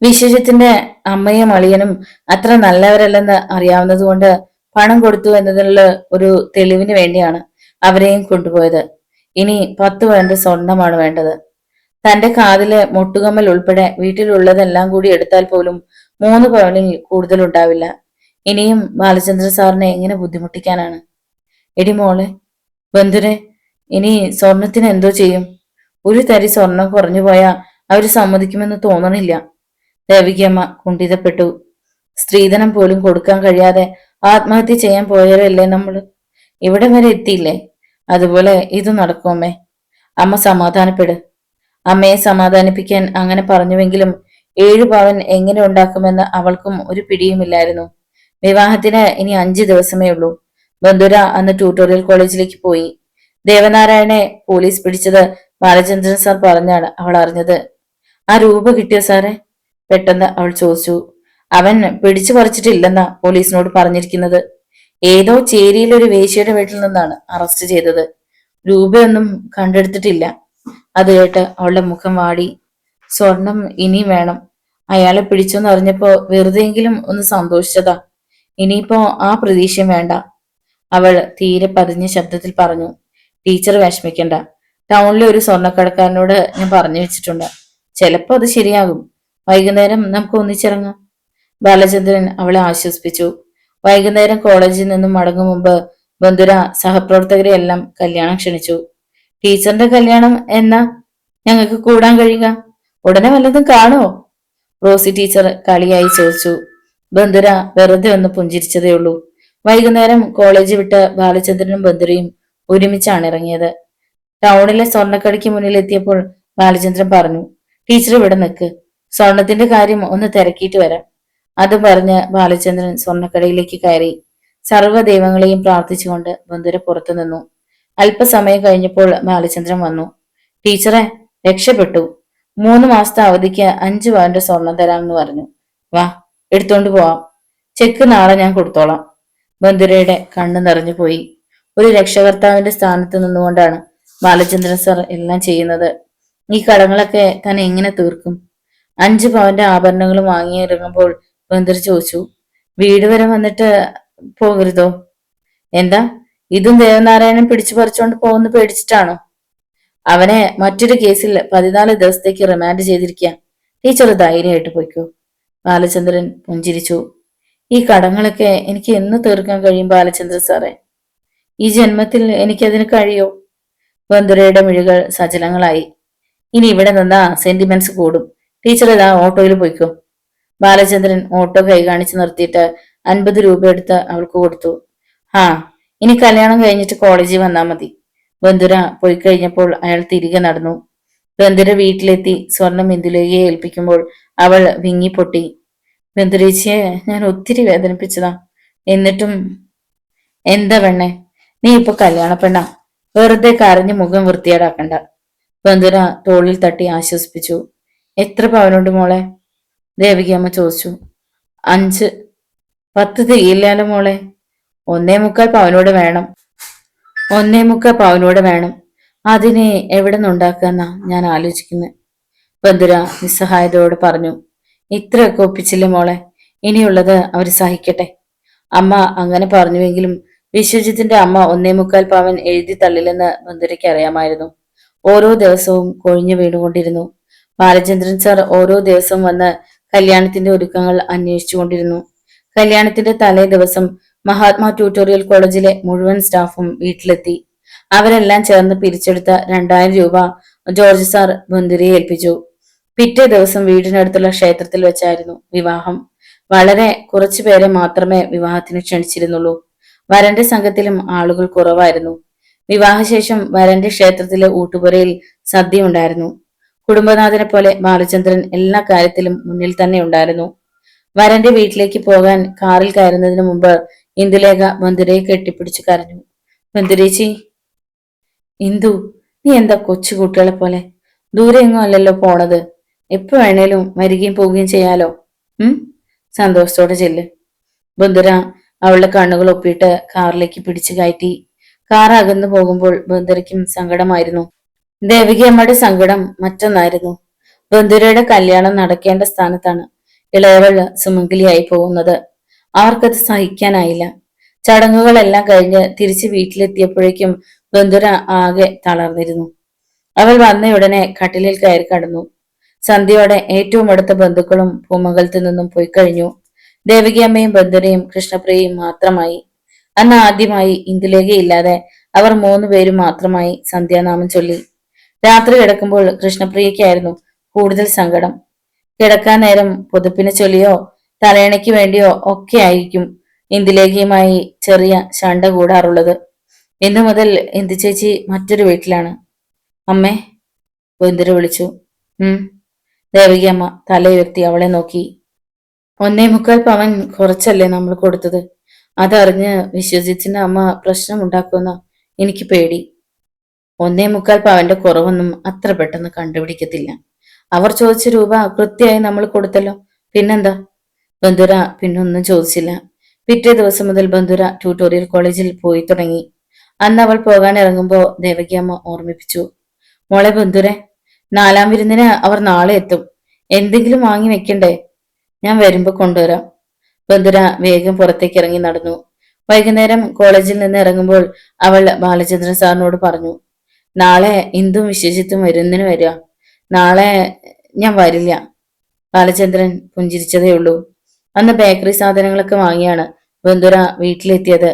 വിശ്വജിത്തിന്റെ അമ്മയും അളിയനും അത്ര നല്ലവരല്ലെന്ന് അറിയാവുന്നതുകൊണ്ട് പണം കൊടുത്തു എന്നതിനുള്ള ഒരു തെളിവിന് വേണ്ടിയാണ് അവരെയും കൊണ്ടുപോയത്. ഇനി 10 പവന്റെ സ്വർണമാണ് വേണ്ടത്. തന്റെ കാതിലെ മുട്ടുകമ്മൽ ഉൾപ്പെടെ വീട്ടിലുള്ളതെല്ലാം കൂടി എടുത്താൽ പോലും 3 പവനിൽ കൂടുതൽ ഉണ്ടാവില്ല. ഇനിയും ബാലചന്ദ്ര സാറിനെ എങ്ങനെ ബുദ്ധിമുട്ടിക്കാനാണ്? എടി മോളെ, ബന്ധുരെ, ഇനി സ്വർണത്തിന് എന്തോ ചെയ്യും? ഒരു തരി സ്വർണം കുറഞ്ഞു പോയാ അവര് സമ്മതിക്കുമെന്ന് തോന്നണില്ല. ദേവികമ്മ കുണ്ഠിതപ്പെട്ടു. സ്ത്രീധനം പോലും കൊടുക്കാൻ കഴിയാതെ ആത്മഹത്യ ചെയ്യാൻ പോയവരല്ലേ നമ്മള്. ഇവിടെ വരെ എത്തിയില്ലേ? അതുപോലെ ഇത് നടക്കുമേ. അമ്മ സമാധാനപ്പെട്. അമ്മയെ സമാധാനിപ്പിക്കാൻ അങ്ങനെ പറഞ്ഞുവെങ്കിലും 7 പവൻ എങ്ങനെ ഉണ്ടാക്കുമെന്ന് അവൾക്കും ഒരു പിടിയുമില്ലായിരുന്നു. വിവാഹത്തിന് ഇനി 5 ദിവസമേ ഉള്ളൂ. ബന്ധുര അന്ന് ട്യൂട്ടോറിയൽ കോളേജിലേക്ക് പോയി. ദേവനാരായണനെ പോലീസ് പിടിച്ചത് ബാലചന്ദ്രൻ സാർ പറഞ്ഞാണ് അവൾ അറിഞ്ഞത്. ആ രൂപ കിട്ടിയോ സാറേ? പെട്ടെന്ന് അവൾ ചോദിച്ചു. അവൻ പിടിച്ചു പറിച്ചിട്ടില്ലെന്നാ പോലീസിനോട് പറഞ്ഞിരിക്കുന്നത്. ഏതോ ചേരിയിൽ ഒരു വേശ്യയുടെ വീട്ടിൽ നിന്നാണ് അറസ്റ്റ് ചെയ്തത്. രൂപയൊന്നും കണ്ടെടുത്തിട്ടില്ല. അത് കേട്ട് അവളുടെ മുഖം വാടി. സ്വർണം ഇനിയും വേണം. അയാളെ പിടിച്ചെന്ന് അറിഞ്ഞപ്പോ വെറുതെയെങ്കിലും ഒന്ന് സന്തോഷിച്ചതാ. ഇനിയിപ്പോ ആ പ്രതീക്ഷയും വേണ്ട. അവൾ തീരെ പതിഞ്ഞ ശബ്ദത്തിൽ പറഞ്ഞു. ടീച്ചർ വിഷമിക്കണ്ട. ടൗണിലെ ഒരു സ്വർണ്ണക്കടക്കാരനോട് ഞാൻ പറഞ്ഞു വെച്ചിട്ടുണ്ട്. ചിലപ്പോ അത് ശരിയാകും. വൈകുന്നേരം നമുക്ക് ഒന്നിച്ചിറങ്ങാം. ബാലചന്ദ്രൻ അവളെ ആശ്വസിപ്പിച്ചു. വൈകുന്നേരം കോളേജിൽ നിന്നും മടങ്ങും മുമ്പ് ബന്ധുര സഹപ്രവർത്തകരെ എല്ലാം കല്യാണം ക്ഷണിച്ചു. ടീച്ചറിന്റെ കല്യാണം എന്നാ ഞങ്ങൾക്ക് കൂടാൻ കഴിയുക? ഉടനെ വല്ലതും കാണോ? റോസി ടീച്ചർ കളിയായി ചോദിച്ചു. ബന്ധുര വെറുതെ ഒന്ന് പുഞ്ചിരിച്ചതേ ഉള്ളൂ. വൈകുന്നേരം കോളേജ് വിട്ട് ബാലചന്ദ്രനും ബന്ധുരയും ഒരുമിച്ചാണ് ഇറങ്ങിയത്. ടൗണിലെ സ്വർണ്ണക്കടയ്ക്ക് മുന്നിലെത്തിയപ്പോൾ ബാലചന്ദ്രൻ പറഞ്ഞു, ടീച്ചർ ഇവിടെ നിൽക്ക്, സ്വർണത്തിന്റെ കാര്യം ഒന്ന് തിരക്കിയിട്ട് വരാം. അത് പറഞ്ഞ് ബാലചന്ദ്രൻ സ്വർണ്ണക്കടയിലേക്ക് കയറി. സർവ്വ ദൈവങ്ങളെയും പ്രാർത്ഥിച്ചുകൊണ്ട് ബന്ധുര പുറത്തു നിന്നു. അല്പസമയം കഴിഞ്ഞപ്പോൾ ബാലചന്ദ്രൻ വന്നു. ടീച്ചറെ, രക്ഷപ്പെട്ടു. 3 മാസത്തെ അവധിക്ക് 5 പവന്റെ സ്വർണം തരാമെന്ന് പറഞ്ഞു. വാ, എടുത്തോണ്ട് പോവാം. ചെക്ക് നാളെ ഞാൻ കൊടുത്തോളാം. ബന്ധുരയുടെ കണ്ണു നിറഞ്ഞു പോയി. ഒരു രക്ഷകർത്താവിന്റെ സ്ഥാനത്ത് നിന്നുകൊണ്ടാണ് ബാലചന്ദ്രൻ സാർ എല്ലാം ചെയ്യുന്നത്. ഈ കടങ്ങളൊക്കെ താൻ എങ്ങനെ തീർക്കും? 5 പവന്റെ ആഭരണങ്ങളും വാങ്ങിയിറങ്ങുമ്പോൾ ബന്ധുര ചോദിച്ചു, വീട് വരെ വന്നിട്ട് പോകരുതോ? എന്താ, ഇതും ദേവനാരായണൻ പിടിച്ചു പറിച്ചുകൊണ്ട് പോകുന്ന പേടിച്ചിട്ടാണോ? അവനെ മറ്റൊരു കേസിൽ 14 ദിവസത്തേക്ക് റിമാൻഡ് ചെയ്തിരിക്കുക. ടീച്ചർ ധൈര്യമായിട്ട് പോയിക്കോ. ബാലചന്ദ്രൻ പുഞ്ചിരിച്ചു. ഈ കടങ്ങളൊക്കെ എനിക്ക് എന്ന് തീർക്കാൻ കഴിയും ബാലചന്ദ്രൻ സാറേ? ഈ ജന്മത്തിൽ എനിക്കതിന് കഴിയോ? ബന്ധുരയുടെ മിഴികൾ സജലങ്ങളായി. ഇനി ഇവിടെ നിന്നാ സെന്റിമെന്റ്സ് കൂടും. ടീച്ചർ ഇതാ ഓട്ടോയിൽ പോയിക്കോ. ബാലചന്ദ്രൻ ഓട്ടോ കൈ കാണിച്ച് നിർത്തിയിട്ട് 50 രൂപ എടുത്ത് അവൾക്ക് കൊടുത്തു. ആ, ഇനി കല്യാണം കഴിഞ്ഞിട്ട് കോളേജിൽ വന്നാൽ മതി. ബന്ധുര പോയി കഴിഞ്ഞപ്പോൾ അയാൾ തിരികെ നടന്നു. ബന്ധുര വീട്ടിലെത്തി സ്വർണം ഇന്ദുലേഖയെ ഏൽപ്പിക്കുമ്പോൾ അവൾ വിങ്ങിപ്പൊട്ടി. ബന്ധുരേച്ചിയെ ഞാൻ ഒത്തിരി വേദനിപ്പിച്ചതാ. എന്നിട്ടും എന്താ പെണ്ണെ, നീ ഇപ്പൊ കല്യാണ പെണ്ണാ. വെറുതെ കരഞ്ഞ് മുഖം വൃത്തിയേടാക്കണ്ട. ബന്ധുര തോളിൽ തട്ടി ആശ്വസിപ്പിച്ചു. എത്ര പവനുണ്ട് മോളെ? ദേവികമ്മ ചോദിച്ചു. 5. 10 തികയില്ലാലോ മോളെ. 1.25 പവനോട് വേണം. 1.25 പവനോട് വേണം. അതിനെ എവിടെ നിന്നുണ്ടാക്കാന്നാ ഞാൻ ആലോചിക്കുന്നത്. ബന്ധുര നിസ്സഹായതയോട് പറഞ്ഞു. ഇത്രയൊക്കെ ഒപ്പിച്ചില്ലേ മോളെ, ഇനിയുള്ളത് അവർ സഹിക്കട്ടെ. അമ്മ അങ്ങനെ പറഞ്ഞുവെങ്കിലും വിശ്വജിത്തിന്റെ അമ്മ 1.25 പവൻ എഴുതി തള്ളില്ലെന്ന് ബന്ധുരയ്ക്ക് അറിയാമായിരുന്നു. ഓരോ ദിവസവും കൊഴിഞ്ഞു വീണുകൊണ്ടിരുന്നു. ബാലചന്ദ്രൻ സാർ ഓരോ ദിവസവും വന്ന് കല്യാണത്തിന്റെ ഒരുക്കങ്ങൾ അന്വേഷിച്ചുകൊണ്ടിരുന്നു. കല്യാണത്തിന്റെ തലേ ദിവസം മഹാത്മാ ട്യൂട്ടോറിയൽ കോളേജിലെ മുഴുവൻ സ്റ്റാഫും വീട്ടിലെത്തി. അവരെല്ലാം ചേർന്ന് പിരിച്ചെടുത്ത 2000 രൂപ ജോർജ് സാർ ബന്ധുരയെ ഏൽപ്പിച്ചു. പിറ്റേ ദിവസം വീടിനടുത്തുള്ള ക്ഷേത്രത്തിൽ വെച്ചായിരുന്നു വിവാഹം. വളരെ കുറച്ചു പേരെ മാത്രമേ വിവാഹത്തിന് ക്ഷണിച്ചിരുന്നുള്ളൂ. വരന്റെ സംഘത്തിലും ആളുകൾ കുറവായിരുന്നു. വിവാഹശേഷം വരന്റെ ക്ഷേത്രത്തിലെ ഊട്ടുപുരയിൽ സദ്യ ഉണ്ടായിരുന്നു. കുടുംബനാഥനെ പോലെ ബാലചന്ദ്രൻ എല്ലാ കാര്യത്തിലും മുന്നിൽ തന്നെ ഉണ്ടായിരുന്നു. വരന്റെ വീട്ടിലേക്ക് പോകാൻ കാറിൽ കയറുന്നതിന് മുമ്പ് ഇന്ദുലേഖ ബന്ധുരയെ കെട്ടിപ്പിടിച്ചു കരഞ്ഞു. ബന്ധുരേച്ചി. ഇന്ദു, നീ എന്താ കൊച്ചു കുട്ടികളെ പോലെ? ദൂരെ എങ്ങും അല്ലല്ലോ പോണത്. എപ്പോ വേണേലും വരികയും പോവുകയും ചെയ്യാലോ. സന്തോഷത്തോടെ ചെല്ല്. ബന്ധുര അവളുടെ കണ്ണുകൾ ഒപ്പിയിട്ട് കാറിലേക്ക് പിടിച്ചു കയറ്റി. കാർ അകന്നു പോകുമ്പോൾ ബന്ധുരയ്ക്കും സങ്കടമായിരുന്നു. ദേവികയമ്മയുടെ സങ്കടം മറ്റൊന്നായിരുന്നു. ബന്ധുരയുടെ കല്യാണം നടക്കേണ്ട സ്ഥാനത്താണ് ഇളയവൾ സുമംഗലിയായി പോകുന്നത്. അവർക്കത് സഹിക്കാനായില്ല. ചടങ്ങുകളെല്ലാം കഴിഞ്ഞ് തിരിച്ച് വീട്ടിലെത്തിയപ്പോഴേക്കും ബന്ധുര ആകെ തളർന്നിരുന്നു. അവൾ വന്നയുടനെ കട്ടിലിൽ കയറി കടന്നു. സന്ധ്യയോടെ ഏറ്റവും അടുത്ത ബന്ധുക്കളും പൂമംഗലത്തു നിന്നും പോയി കഴിഞ്ഞു. ദേവികയമ്മയും ബന്ധുരയും കൃഷ്ണപ്രിയയും മാത്രമായി. അന്ന് ആദ്യമായി ഇന്ദുലേഖയില്ലാതെ അവർ 3 പേരും മാത്രമായി സന്ധ്യാനാമം ചൊല്ലി. രാത്രി കിടക്കുമ്പോൾ കൃഷ്ണപ്രിയയ്ക്കായിരുന്നു കൂടുതൽ സങ്കടം. കിടക്കാൻ നേരം പുതപ്പിനെ ചൊല്ലിയോ തലയണയ്ക്ക് വേണ്ടിയോ ഒക്കെ ആയിരിക്കും ഇന്ദുലേഖയുമായി ചെറിയ ശണ്ട കൂടാറുള്ളത്. ഇന്നു മുതൽ ഇന്ദു ചേച്ചി മറ്റൊരു വീട്ടിലാണ്. അമ്മേ, ബന്ധുര വിളിച്ചു. ദേവികയമ്മ തലയുയർത്തി അവളെ നോക്കി. 1.25 പവൻ കുറച്ചല്ലേ നമ്മൾ കൊടുത്തത്. അതറിഞ്ഞ് വിശ്വജിത്തിന്റെ അമ്മ പ്രശ്നമുണ്ടാക്കുമെന്ന എനിക്ക് പേടി. 1.25 പവന്റെ കുറവൊന്നും അത്ര പെട്ടെന്ന് കണ്ടുപിടിക്കത്തില്ല. അവർ ചോദിച്ച രൂപ കൃത്യമായി നമ്മൾ കൊടുത്തല്ലോ, പിന്നെന്താ? ബന്ധുര പിന്നൊന്നും ചോദിച്ചില്ല. പിറ്റേ ദിവസം മുതൽ ബന്ധുര ട്യൂട്ടോറിയൽ കോളേജിൽ പോയി തുടങ്ങി. അന്ന് അവൾ പോകാൻ ഇറങ്ങുമ്പോ ദേവകിയമ്മ ഓർമ്മിപ്പിച്ചു. മോളെ ബന്ധുരെ, 4ാം വിരുന്നിന് അവർ നാളെ എത്തും. എന്തെങ്കിലും വാങ്ങി വെക്കണ്ടേ? ഞാൻ വരുമ്പോ കൊണ്ടുവരാം. ബന്ധുര വേഗം പുറത്തേക്ക് ഇറങ്ങി നടന്നു. വൈകുന്നേരം കോളേജിൽ നിന്ന് ഇറങ്ങുമ്പോൾ അവൾ ബാലചന്ദ്രൻ സാറിനോട് പറഞ്ഞു. നാളെ ഇന്ദും വിശ്വജിത്തും വിരുന്നിന് വരിക. നാളെ ഞാൻ വരില്ല. ബാലചന്ദ്രൻ പുഞ്ചിരിച്ചതേ ഉള്ളൂ. അന്ന് ബേക്കറി സാധനങ്ങളൊക്കെ വാങ്ങിയാണ് ബന്ധുര വീട്ടിലെത്തിയത്.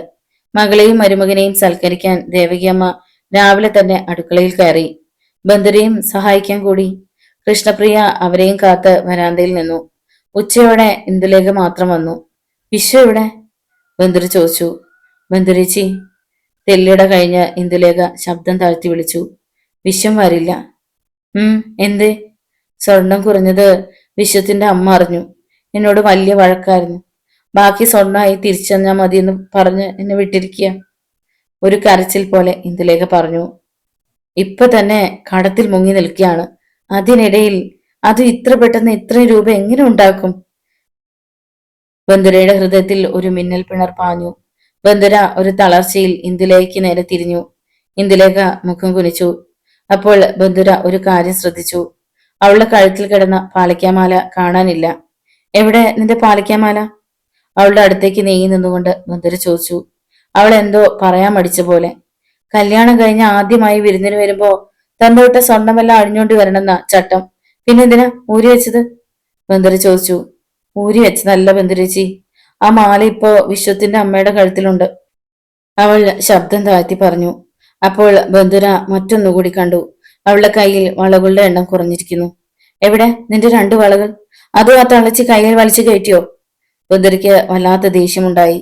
മകളെയും മരുമകനെയും സൽക്കരിക്കാൻ ദേവകിയമ്മ രാവിലെ തന്നെ അടുക്കളയിൽ കയറി. ബന്ധുരയും സഹായിക്കാൻ കൂടി. കൃഷ്ണപ്രിയ അവരെയും കാത്ത് വരാന്തയിൽ നിന്നു. ഉച്ചയോടെ ഇന്ദുലേഖ മാത്രം വന്നു. വിശ്വ എവിടെ? ബന്ധുര ചോദിച്ചു. ബന്ധുരേച്ചി. തെല്ലിട കഴിഞ്ഞ് ഇന്ദുലേഖ ശബ്ദം താഴ്ത്തി വിളിച്ചു. വിശ്വം വരില്ല. എന്തേ? സ്വർണം കുറഞ്ഞത് വിശ്വത്തിന്റെ അമ്മ അറിഞ്ഞു. എന്നോട് വലിയ വഴക്കായിരുന്നു. ബാക്കി സ്വർണ്ണമായി തിരിച്ചു തന്നാൽ മതിയെന്ന് പറഞ്ഞ് എന്നെ വിട്ടിരിക്കുക. ഒരു കരച്ചിൽ പോലെ ഇന്ദുലേഖ പറഞ്ഞു. ഇപ്പൊ തന്നെ കടത്തിൽ മുങ്ങി നിൽക്കുകയാണ്. അതിനിടയിൽ അത് ഇത്ര പെട്ടെന്ന് ഇത്രയും രൂപ എങ്ങനെ ഉണ്ടാക്കും? ബന്ധുരയുടെ ഹൃദയത്തിൽ ഒരു മിന്നൽ പിണർ പാഞ്ഞു. ബന്ധുര ഒരു തളർച്ചയിൽ ഇന്ദുലേഖയ്ക്ക് നേരെ തിരിഞ്ഞു. ഇന്ദുലേഖ മുഖം കുനിച്ചു. അപ്പോൾ ബന്ധുര ഒരു കാര്യം ശ്രദ്ധിച്ചു. അവളുടെ കഴുത്തിൽ കിടന്ന പാലിക്കാമാല കാണാനില്ല. എവിടെ നിന്റെ പാലിക്കാമാല? അവളുടെ അടുത്തേക്ക് നീങ്ങി നിന്നുകൊണ്ട് ബന്ധുര ചോദിച്ചു. അവൾ എന്തോ പറയാൻ മടിച്ച പോലെ. കല്യാണം കഴിഞ്ഞ ആദ്യമായി വിരുന്നിന് വരുമ്പോ തന്നോട്ട സ്വർണ്ണമെല്ലാം അഴിഞ്ഞോണ്ട് വരണമെന്ന ചട്ടം. പിന്നെന്തിനാ ഊരി വെച്ചത്? ബന്ധുര ചോദിച്ചു. ഊരി വെച്ചതല്ല ബന്ധുരേച്ചി, ആ മാല ഇപ്പോ വിശ്വത്തിന്റെ അമ്മയുടെ കഴുത്തിലുണ്ട്. അവൾ ശബ്ദം താഴ്ത്തി പറഞ്ഞു. അപ്പോൾ ബന്ധുര മറ്റൊന്നുകൂടി കണ്ടു. അവളുടെ കയ്യിൽ വളകളുടെ എണ്ണം കുറഞ്ഞിരിക്കുന്നു. എവിടെ നിന്റെ 2 വളകൾ? അതും ആ തള്ളച്ചി കയ്യിൽ വലിച്ചു കയറ്റിയോ? ബന്ദരിക്ക് വല്ലാത്ത ദേഷ്യമുണ്ടായി.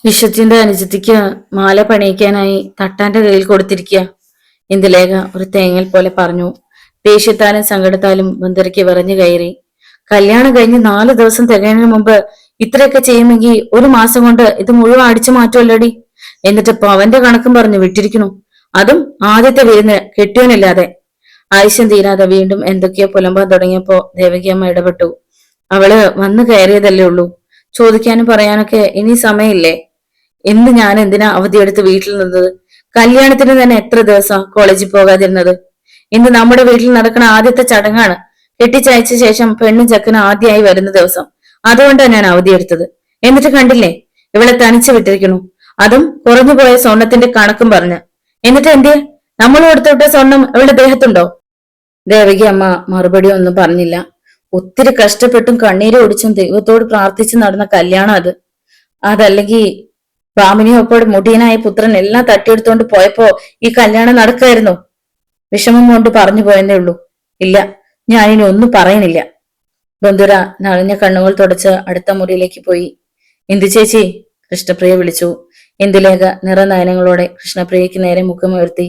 വിശ്വത്തിന്റെ അനുജത്തിക്ക് മാല പണിയിക്കാനായി തട്ടാന്റെ കയ്യിൽ കൊടുത്തിരിക്കുക. ഇന്ദുലേഖ ഒരു തേങ്ങൽ പോലെ പറഞ്ഞു. ദേഷ്യത്താലും സങ്കടത്താലും ബന്ദരിക്ക് വിറഞ്ഞു കയറി. കല്യാണം കഴിഞ്ഞ് 4 ദിവസം തികയുന്നതിന് മുമ്പ് ഇത്രയൊക്കെ ചെയ്യുമെങ്കിൽ 1 മാസം കൊണ്ട് ഇത് മുഴുവൻ അടിച്ചു മാറ്റുമല്ലോടി. എന്നിട്ട് പവന്റെ കണക്കും പറഞ്ഞു വിട്ടിരിക്കണു. അതും ആദ്യത്തെ വിരുന്ന് കെട്ടിയോനില്ലാതെ. ആവശ്യം തീരാതെ വീണ്ടും എന്തൊക്കെയോ പുലമ്പാൻ തുടങ്ങിയപ്പോ ദേവകിയമ്മ ഇടപെട്ടു. അവള് വന്നു കയറിയതല്ലേ ഉള്ളൂ. ചോദിക്കാനും പറയാനൊക്കെ ഇനി സമയമില്ലേ? ഇന്ന് ഞാൻ എന്തിനാ അവധിയെടുത്ത് വീട്ടിൽ നിന്നത്? കല്യാണത്തിന് തന്നെ എത്ര ദിവസം കോളേജിൽ പോകാതിരുന്നത്? ഇന്ന് നമ്മുടെ വീട്ടിൽ നടക്കുന്ന ആദ്യത്തെ ചടങ്ങാണ്. കെട്ടിച്ചയച്ച ശേഷം പെണ്ണും ചെക്കനും ആദ്യമായി വരുന്ന ദിവസം. അതുകൊണ്ടാണ് ഞാൻ അവധിയെടുത്തത്. എന്നിട്ട് കണ്ടില്ലേ, ഇവളെ തനിച്ചു വിട്ടിരിക്കണു. അതും കുറഞ്ഞുപോയ സ്വർണത്തിന്റെ കണക്കും പറഞ്ഞ്. എന്നിട്ട് എന്തേ, നമ്മൾ കൊടുത്തുവിട്ട സ്വർണം ഇവളുടെ ദേഹത്തുണ്ടോ? ദേവകി അമ്മ മറുപടി ഒന്നും പറഞ്ഞില്ല. ഒത്തിരി കഷ്ടപ്പെട്ടും കണ്ണീര് ഒടിച്ചും ദൈവത്തോട് പ്രാർത്ഥിച്ചു നടന്ന കല്യാണം അത്. അതല്ലെങ്കിൽ ഭാമിനിയൊപ്പോട് മുടിയനായ പുത്രൻ എല്ലാം തട്ടിയെടുത്തോണ്ട് പോയപ്പോ ഈ കല്യാണം നടക്കായിരുന്നു. വിഷമം കൊണ്ട് പറഞ്ഞു പോയെന്നേ ഉള്ളൂ. ഇല്ല, ഞാനിനി ഒന്നും പറയുന്നില്ല. ബന്ധുര നളിഞ്ഞ കണ്ണുകൾ തുടച്ച് അടുത്ത മുറിയിലേക്ക് പോയി. ഇന്ദു ചേച്ചി, കൃഷ്ണപ്രിയ വിളിച്ചു. ഇന്ദുലേഖ നിറനയനങ്ങളോടെ കൃഷ്ണപ്രിയയ്ക്ക് നേരെ മുഖമുയർത്തി.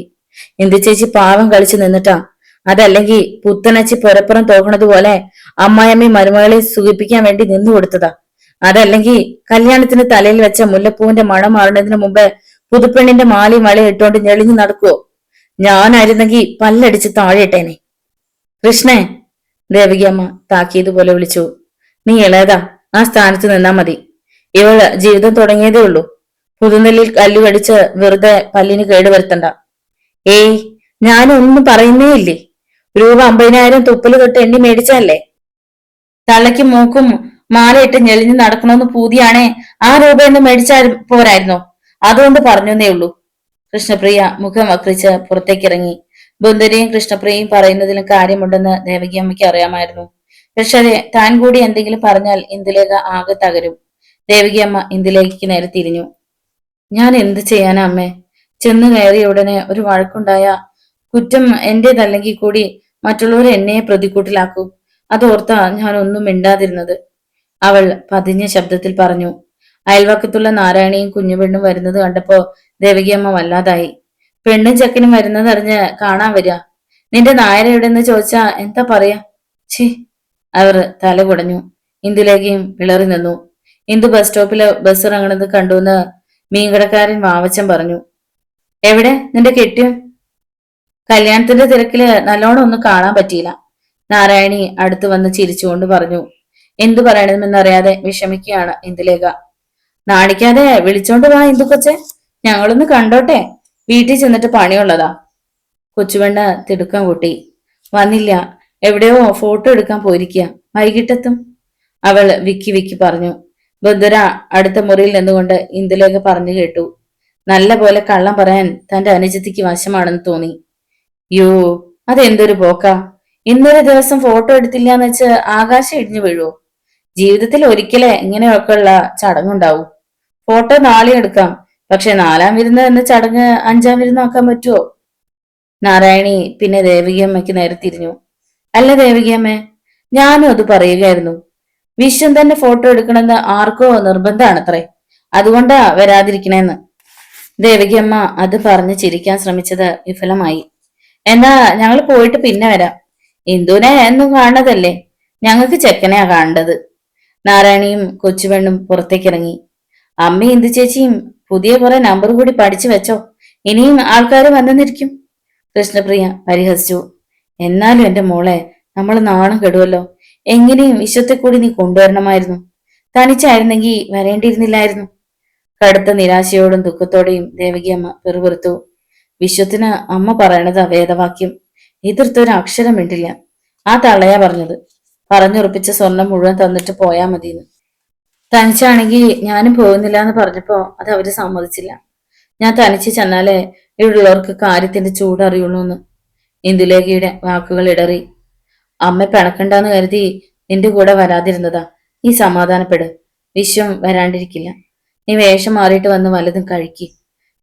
ഇന്ദു ചേച്ചി പാവം കളിച്ചു നിന്നിട്ടാ. അതല്ലെങ്കിൽ പുത്തനച്ചി പുറപ്പുറം തോക്കണതുപോലെ അമ്മായിയമ്മയും മരുമകളെ സുഖിപ്പിക്കാൻ വേണ്ടി നിന്നു കൊടുത്തതാ. അതല്ലെങ്കിൽ കല്യാണത്തിന് തലയിൽ വെച്ച മുല്ലപ്പൂവിന്റെ മണം മാറുന്നതിന് മുമ്പ് പുതുപ്പെണ്ണിന്റെ മാലയും വളയും ഇട്ടോണ്ട് ഞെളിഞ്ഞു നടക്കുവോ? ഞാനായിരുന്നെങ്കിൽ പല്ലടിച്ച് താഴെയിട്ടേനെ. കൃഷ്ണേ, ദേവകിയമ്മ താക്കിയതുപോലെ വിളിച്ചു. നീ ഇളയതാ, ആ സ്ഥാനത്ത് നിന്നാ മതി. ഇവള് ജീവിതം തുടങ്ങിയതേ ഉള്ളൂ. പുതുനെല്ലിൽ കല്ലുകടിച്ച് വെറുതെ പല്ലിന് കേടുവരുത്തണ്ട. ഏയ്, ഞാനൊന്നും പറയുന്നേ ഇല്ലേ. രൂപ 50,000 തുപ്പല് തൊട്ട് എണ്ണി മേടിച്ചല്ലേ. തള്ളയ്ക്കും മൂക്കും മാലയിട്ട് ഞെളിഞ്ഞു നടക്കണമെന്ന് പൂതിയാണേ ആ രൂപയൊന്ന് മേടിച്ചാൽ പോരായിരുന്നോ? അതുകൊണ്ട് പറഞ്ഞേ ഉള്ളൂ. കൃഷ്ണപ്രിയ മുഖം വക്രിച്ച് പുറത്തേക്കിറങ്ങി. ബുന്ദരിയും കൃഷ്ണപ്രിയയും പറയുന്നതിലും കാര്യമുണ്ടെന്ന് ദേവകിയമ്മയ്ക്ക് അറിയാമായിരുന്നു. പക്ഷേ താൻ കൂടി എന്തെങ്കിലും പറഞ്ഞാൽ ഇന്ദുലേഖ ആകെ തകരും. ദേവകിയമ്മ ഇന്ദുലേഖയ്ക്ക് നേരെ തിരിഞ്ഞു. ഞാൻ എന്ത് ചെയ്യാനാ അമ്മേ? ചെന്ന് കയറിയ ഉടനെ ഒരു വഴക്കുണ്ടായ കുറ്റം എന്റേതല്ലെങ്കിൽ കൂടി മറ്റുള്ളവർ എന്നെ പ്രതിക്കൂട്ടിലാക്കൂ. അതോർത്താ ഞാൻ ഒന്നും മിണ്ടാതിരുന്നത്. അവൾ പതിഞ്ഞ ശബ്ദത്തിൽ പറഞ്ഞു. അയൽവക്കത്തുള്ള നാരായണിയും കുഞ്ഞുപെണ്ണും വരുന്നത് കണ്ടപ്പോ ദേവകിയമ്മ വല്ലാതായി. പെണ്ണും ചെക്കനും വരുന്നത് അറിഞ്ഞ് കാണാൻ വരിക. നിന്റെ നായര എവിടെന്ന് ചോദിച്ചാ എന്താ പറയാ? ഛേ, അവർ തല കുടഞ്ഞു. ഇന്ദുലേഖയും വിളറി നിന്നു. ഇന്ദു ബസ് സ്റ്റോപ്പില് ബസ് ഇറങ്ങണത് കണ്ടുവെന്ന് മീൻകടക്കാരൻ വാവച്ചൻ പറഞ്ഞു. എവിടെ നിന്റെ കെട്ടിയോൻ? കല്യാണത്തിന്റെ തിരക്കില് നല്ലോണം ഒന്നും കാണാൻ പറ്റിയില്ല. നാരായണി അടുത്ത് വന്ന് ചിരിച്ചുകൊണ്ട് പറഞ്ഞു. എന്തു പറയണമെന്നറിയാതെ വിഷമിക്കുകയാണ് ഇന്ദുലേഖ. നാണിക്കാതെ വിളിച്ചോണ്ട് വാ ഇന്ദു കൊച്ചെ, ഞങ്ങളൊന്ന് കണ്ടോട്ടെ. വീട്ടിൽ ചെന്നിട്ട് പണിയുള്ളതാ. കൊച്ചുപെണ്ണ് തിടുക്കം കൂട്ടി. വന്നില്ല, എവിടെയോ ഫോട്ടോ എടുക്കാൻ പോയിരിക്കുക. വൈകിട്ടെത്തും, അവൾ വിക്കി വിക്കി പറഞ്ഞു. ബന്ധുര അടുത്ത മുറിയിൽ നിന്നുകൊണ്ട് ഇന്ദുലേഖ പറഞ്ഞു കേട്ടു. നല്ല പോലെ കള്ളം പറയാൻ തന്റെ അനുജത്തിക്ക് വശമാണെന്ന് തോന്നി. യോ, അതെന്തൊരു പോക്കാ. ഇന്നൊരു ദിവസം ഫോട്ടോ എടുത്തില്ല എന്ന് വെച്ച് ആകാശം ഇടിഞ്ഞു വീഴുവോ? ജീവിതത്തിൽ ഒരിക്കലേ ഇങ്ങനെയൊക്കെയുള്ള ചടങ്ങുണ്ടാവൂ. ഫോട്ടോ നാളെ എടുക്കാം, പക്ഷെ 4ാം വിരുന്ന് എന്ന ചടങ്ങ് 5ാം വിരുന്ന് ആക്കാൻ പറ്റുമോ? നാരായണി പിന്നെ ദേവകിയമ്മയ്ക്ക് നേരെ തിരിഞ്ഞു. അല്ല ദേവകിയമ്മേ, ഞാനും അത് പറയുകയായിരുന്നു. വിശ്വം തന്നെ ഫോട്ടോ എടുക്കണമെന്ന് ആർക്കോ നിർബന്ധമാണത്രേ. അതുകൊണ്ടാ വരാതിരിക്കണേന്ന്. ദേവകിയമ്മ അത് പറഞ്ഞ് ചിരിക്കാൻ ശ്രമിച്ചത് വിഫലമായി. എന്നാ ഞങ്ങൾ പോയിട്ട് പിന്നെ വരാം. ഇന്ദുവിനെ എന്നും കാണുന്നതല്ലേ, ഞങ്ങൾക്ക് ചെക്കനെയാ കാണേണ്ടത്. നാരായണിയും കൊച്ചുപെണ്ണും പുറത്തേക്കിറങ്ങി. അമ്മയും ഇന്ദു ചേച്ചിയും പുതിയ കുറെ നമ്പർ കൂടി പഠിച്ചു വെച്ചോ, ഇനിയും ആൾക്കാർ വന്നെന്നിരിക്കും. കൃഷ്ണപ്രിയ പരിഹസിച്ചു. എന്നാലും എന്റെ മോളെ, നമ്മൾ നാണം കെടുവല്ലോ. എങ്ങനെയും വിശ്വത്തെ കൂടി നീ കൊണ്ടുവരണമായിരുന്നു. തനിച്ചായിരുന്നെങ്കിൽ വരേണ്ടിയിരുന്നില്ലായിരുന്നു. കടുത്ത നിരാശയോടും ദുഃഖത്തോടെയും ദേവകിയമ്മ പെറുപെറുത്തു. വിശ്വത്തിന് അമ്മ പറയണത് വേദവാക്യം. എതിർത്തൊരു അക്ഷരം മിണ്ടില്ല. ആ തള്ളയാ പറഞ്ഞത്. പറഞ്ഞുറപ്പിച്ച സ്വർണം മുഴുവൻ തന്നിട്ട് പോയാ മതിയെന്ന്. തനിച്ചാണെങ്കിൽ ഞാനും പോകുന്നില്ല എന്ന് പറഞ്ഞപ്പോ അത് അവര് സമ്മതിച്ചില്ല. ഞാൻ തനിച്ച് ചെന്നാലേ ഇവിടെയുള്ളവർക്ക് കാര്യത്തിന്റെ ചൂടറിയുള്ളൂ എന്ന്. ഇന്ദുലേഖയുടെ വാക്കുകൾ ഇടറി. അമ്മ പിണക്കണ്ടെന്ന് കരുതി നിന്റെ കൂടെ വരാതിരുന്നതാ. നീ സമാധാനപ്പെട്, വിശ്വം വരാണ്ടിരിക്കില്ല. നീ വേഷം മാറിയിട്ട് വന്ന് വല്ലതും കഴിക്ക്.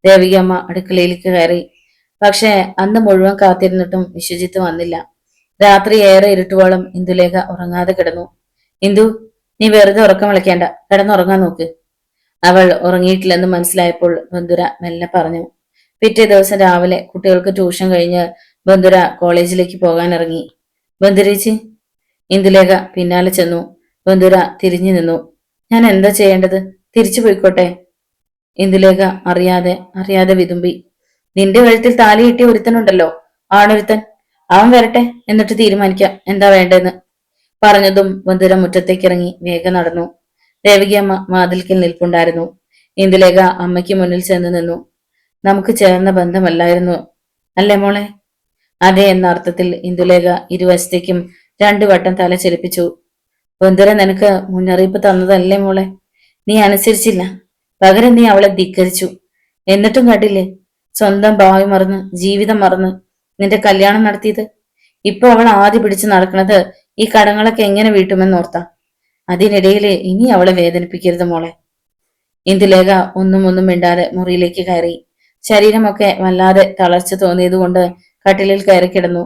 ദേവികമ്മ അടുക്കളയിലേക്ക് കയറി. പക്ഷെ അന്ന് മുഴുവൻ കാത്തിരുന്നിട്ടും വിശ്വജിത്ത് വന്നില്ല. രാത്രി ഏറെ ഇരുട്ടുവോളം ഇന്ദുലേഖ ഉറങ്ങാതെ കിടന്നു. ഇന്ദു, നീ വെറുതെ ഉറക്കം വിളിക്കേണ്ട, കിടന്നുറങ്ങാൻ നോക്ക്. അവൾ ഉറങ്ങിയിട്ടില്ലെന്ന് മനസ്സിലായപ്പോൾ ബന്ധുര മെല്ലെ പറഞ്ഞു. പിറ്റേ ദിവസം രാവിലെ കുട്ടികൾക്ക് ട്യൂഷൻ കഴിഞ്ഞ് ബന്ധുര കോളേജിലേക്ക് പോകാൻ ഇറങ്ങി. ബന്ധുരേച്ചി, ഇന്ദുലേഖ പിന്നാലെ ചെന്നു. ബന്ധുര തിരിഞ്ഞു നിന്നു. ഞാൻ എന്താ ചെയ്യേണ്ടത്? തിരിച്ചു പോയിക്കോട്ടെ? ഇന്ദുലേഖ അറിയാതെ വിതുമ്പി. നിന്റെ കഴുത്തിൽ താലി കിട്ടിയ ഒരുത്തനുണ്ടല്ലോ, ആണൊരുത്തൻ. അവൻ വരട്ടെ, എന്നിട്ട് തീരുമാനിക്കാം എന്താ വേണ്ടെന്ന്. പറഞ്ഞതും ബന്ധുര മുറ്റത്തേക്കിറങ്ങി വേഗം നടന്നു. ദേവകിയമ്മ വാതിൽക്കൽ നിൽപ്പുണ്ടായിരുന്നു. ഇന്ദുലേഖ അമ്മയ്ക്ക് മുന്നിൽ ചെന്ന് നിന്നു. നമുക്ക് ചേർന്ന ബന്ധമല്ലായിരുന്നു അല്ലേ മോളെ? അതെ എന്ന അർത്ഥത്തിൽ ഇന്ദുലേഖ ഇരുവശത്തേക്കും 2 വട്ടം തല ചലിപ്പിച്ചു. ബന്ധുര നിനക്ക് മുന്നറിയിപ്പ് തന്നതല്ലേ മോളെ? നീ അനുസരിച്ചില്ല. പകരം നീ അവളെ ധിക്കരിച്ചു. എന്നിട്ടും കണ്ടില്ലേ, സ്വന്തം ഭാവി മറന്ന്, ജീവിതം മറന്ന് നിന്റെ കല്യാണം നടത്തിയത്. ഇപ്പൊ അവൾ ആദ്യ പിടിച്ചു നടക്കുന്നത് ഈ കടങ്ങളൊക്കെ എങ്ങനെ വീട്ടുമെന്നോർത്താ. അതിനിടയില് ഇനി അവളെ വേദനിപ്പിക്കരുത് മോളെ. ഇന്ദുലേഖ ഒന്നും മിണ്ടാതെ മുറിയിലേക്ക് കയറി. ശരീരമൊക്കെ വല്ലാതെ തളർച്ച തോന്നിയതുകൊണ്ട് കട്ടിലിൽ കയറി കിടന്നു.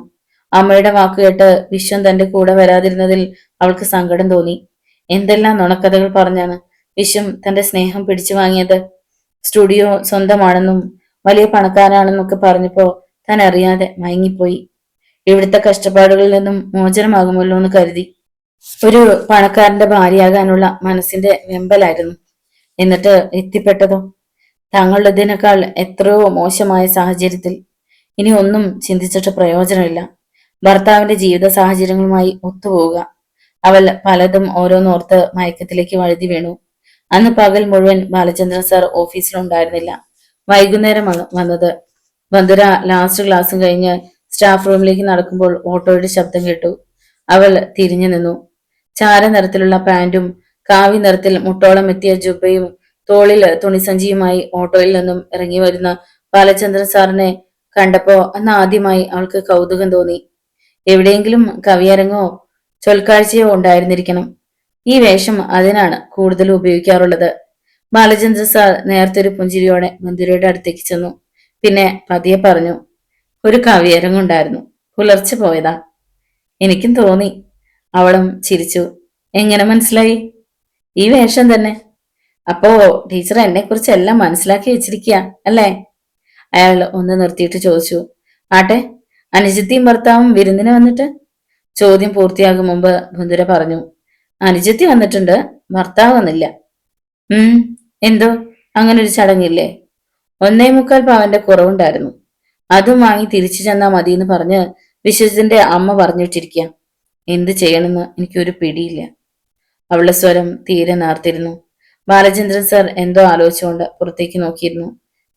അമ്മയുടെ വാക്കുകേട്ട് വിശ്വം തന്റെ കൂടെ വരാതിരുന്നതിൽ അവൾക്ക് സങ്കടം തോന്നി. എന്തെല്ലാം നുണക്കഥകൾ പറഞ്ഞാണ് വിശ്വം തന്റെ സ്നേഹം പിടിച്ചു വാങ്ങിയത്. സ്റ്റുഡിയോ സ്വന്തമാണെന്നും വലിയ പണക്കാരാണെന്നൊക്കെ പറഞ്ഞപ്പോ താൻ അറിയാതെ മയങ്ങിപ്പോയി. ഇവിടുത്തെ കഷ്ടപ്പാടുകളിൽ നിന്നും മോചനമാകുമല്ലോ എന്ന് കരുതി. ഒരു പണക്കാരന്റെ ഭാര്യയാകാനുള്ള മനസ്സിന്റെ വെമ്പലായിരുന്നു. എന്നിട്ട് എത്തിപ്പെട്ടതോ തങ്ങളുടേതിനേക്കാൾ എത്രയോ മോശമായ സാഹചര്യത്തിൽ. ഇനി ഒന്നും ചിന്തിച്ചിട്ട് പ്രയോജനമില്ല. ഭർത്താവിന്റെ ജീവിത സാഹചര്യങ്ങളുമായി ഒത്തുപോവുക. അവൾ പലതും ഓരോന്നോർത്ത് മയക്കത്തിലേക്ക് വഴുതി വീണു. അന്ന് പകൽ മുഴുവൻ ബാലചന്ദ്രൻ സാർ ഓഫീസിലുണ്ടായിരുന്നില്ല. വൈകുന്നേരമാണ് വന്നത്. ബന്ധുര ലാസ്റ്റ് ക്ലാസ്സും കഴിഞ്ഞ് സ്റ്റാഫ് റൂമിലേക്ക് നടക്കുമ്പോൾ ഓട്ടോയുടെ ശബ്ദം കേട്ടു. അവൾ തിരിഞ്ഞു നിന്നു. ചാര നിറത്തിലുള്ള പാന്റും കാവി നിറത്തിൽ മുട്ടോളം എത്തിയ ജുബയും തോളിൽ തുണിസഞ്ചിയുമായി ഓട്ടോയിൽ നിന്നും ഇറങ്ങി വരുന്ന ബാലചന്ദ്രൻ സാറിനെ കണ്ടപ്പോ അന്ന് ആദ്യമായി അവൾക്ക് കൗതുകം തോന്നി. എവിടെയെങ്കിലും കവിയരങ്ങോ ചൊൽക്കാഴ്ചയോ ഉണ്ടായിരുന്നിരിക്കണം. ഈ വേഷം അതിനാണ് കൂടുതൽ ഉപയോഗിക്കാറുള്ളത്. ബാലചന്ദ്രൻ സാർ നേരത്തെ ഒരു പുഞ്ചിരിയോടെ മന്ദിരയുടെ അടുത്തേക്ക് ചെന്നു. പിന്നെ പതിയെ പറഞ്ഞു, ഒരു കവിയരങ്ങുണ്ടായിരുന്നു, പുലർച്ചെ പോയതാ. എനിക്കും തോന്നി. അവളും ചിരിച്ചു. എങ്ങനെ മനസ്സിലായി? ഈ വേഷം തന്നെ. അപ്പോ ടീച്ചർ എന്നെ കുറിച്ച് എല്ലാം മനസ്സിലാക്കി വെച്ചിരിക്കുക അല്ലേ? അയാൾ ഒന്ന് നിർത്തിയിട്ട് ചോദിച്ചു. ആട്ടെ, അനുജത്തിയും ഭർത്താവും വിരുന്നിന് വന്നിട്ട്? ചോദ്യം പൂർത്തിയാകും മുമ്പ് ബന്ധുര പറഞ്ഞു. അനുജത്തി വന്നിട്ടുണ്ട്, ഭർത്താവ് വന്നില്ല. എന്തോ അങ്ങനൊരു ചടങ്ങില്ലേ? 1.25 പവന്റെ കുറവുണ്ടായിരുന്നു. അതും വാങ്ങി തിരിച്ചു ചെന്നാ മതിയെന്ന് പറഞ്ഞ് വിശ്വജിത്തിന്റെ അമ്മ പറഞ്ഞിട്ടിരിക്കുക. എന്ത് ചെയ്യണമെന്ന് എനിക്കൊരു പിടിയില്ല. അവളുടെ സ്വരം തീരെ നേർത്തിരുന്നു. ബാലചന്ദ്രൻ സാർ എന്തോ ആലോചിച്ചുകൊണ്ട് പുറത്തേക്ക് നോക്കിയിരുന്നു.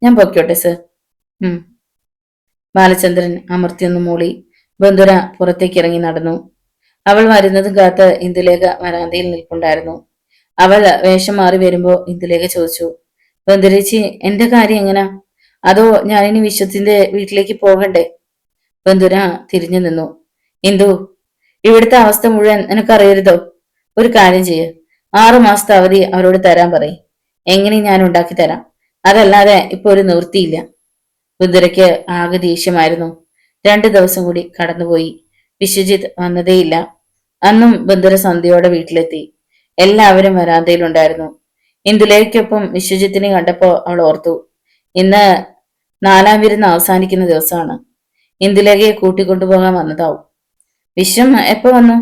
ഞാൻ പൊയ്ക്കോട്ടെ സർ? ബാലചന്ദ്രൻ അമർത്തിയൊന്നു മൂളി. ബന്ധുര പുറത്തേക്ക് ഇറങ്ങി നടന്നു. അവൾ വരുന്നതും കാത്ത് ഇന്ദുലേഖ വരാന്തയിൽ നിൽപ്പുണ്ടായിരുന്നു. അവൾ വേഷം മാറി വരുമ്പോ ഇന്ദുലേഖ ചോദിച്ചു, ബന്ധുരേച്ചി, എന്റെ കാര്യം എങ്ങനാ? അതോ ഞാനിനി വിശ്വത്തിന്റെ വീട്ടിലേക്ക് പോകണ്ടേ? ബന്ധുര തിരിഞ്ഞു നിന്നു. ഇന്ദു, ഇവിടുത്തെ അവസ്ഥ മുഴുവൻ നിനക്കറിയരുതോ? ഒരു കാര്യം ചെയ്യ്, 6 മാസത്തെ അവധി അവരോട് തരാൻ പറയും. എങ്ങനെ ഞാൻ ഉണ്ടാക്കി തരാം. അതല്ലാതെ ഇപ്പൊ ഒരു നിവൃത്തിയില്ല. ബന്ധുരയ്ക്ക് ആകെ ദേഷ്യമായിരുന്നു. 2 ദിവസം കൂടി കടന്നുപോയി. വിശ്വജിത്ത് വന്നതേയില്ല. അന്നും ബന്ധുര സന്ധ്യയോടെ വീട്ടിലെത്തി. എല്ലാവരും വരാന്തയിലുണ്ടായിരുന്നു. ഇന്ദുലേഖയ്ക്കൊപ്പം വിശ്വജിത്തിനെ കണ്ടപ്പോ അവൾ ഓർത്തു, ഇന്ന് 4ാം വിരുന്ന് അവസാനിക്കുന്ന ദിവസമാണ്. ഇന്ദുലേഖയെ കൂട്ടിക്കൊണ്ടുപോകാൻ വന്നതാവും. വിശ്വം എപ്പോ വന്നു?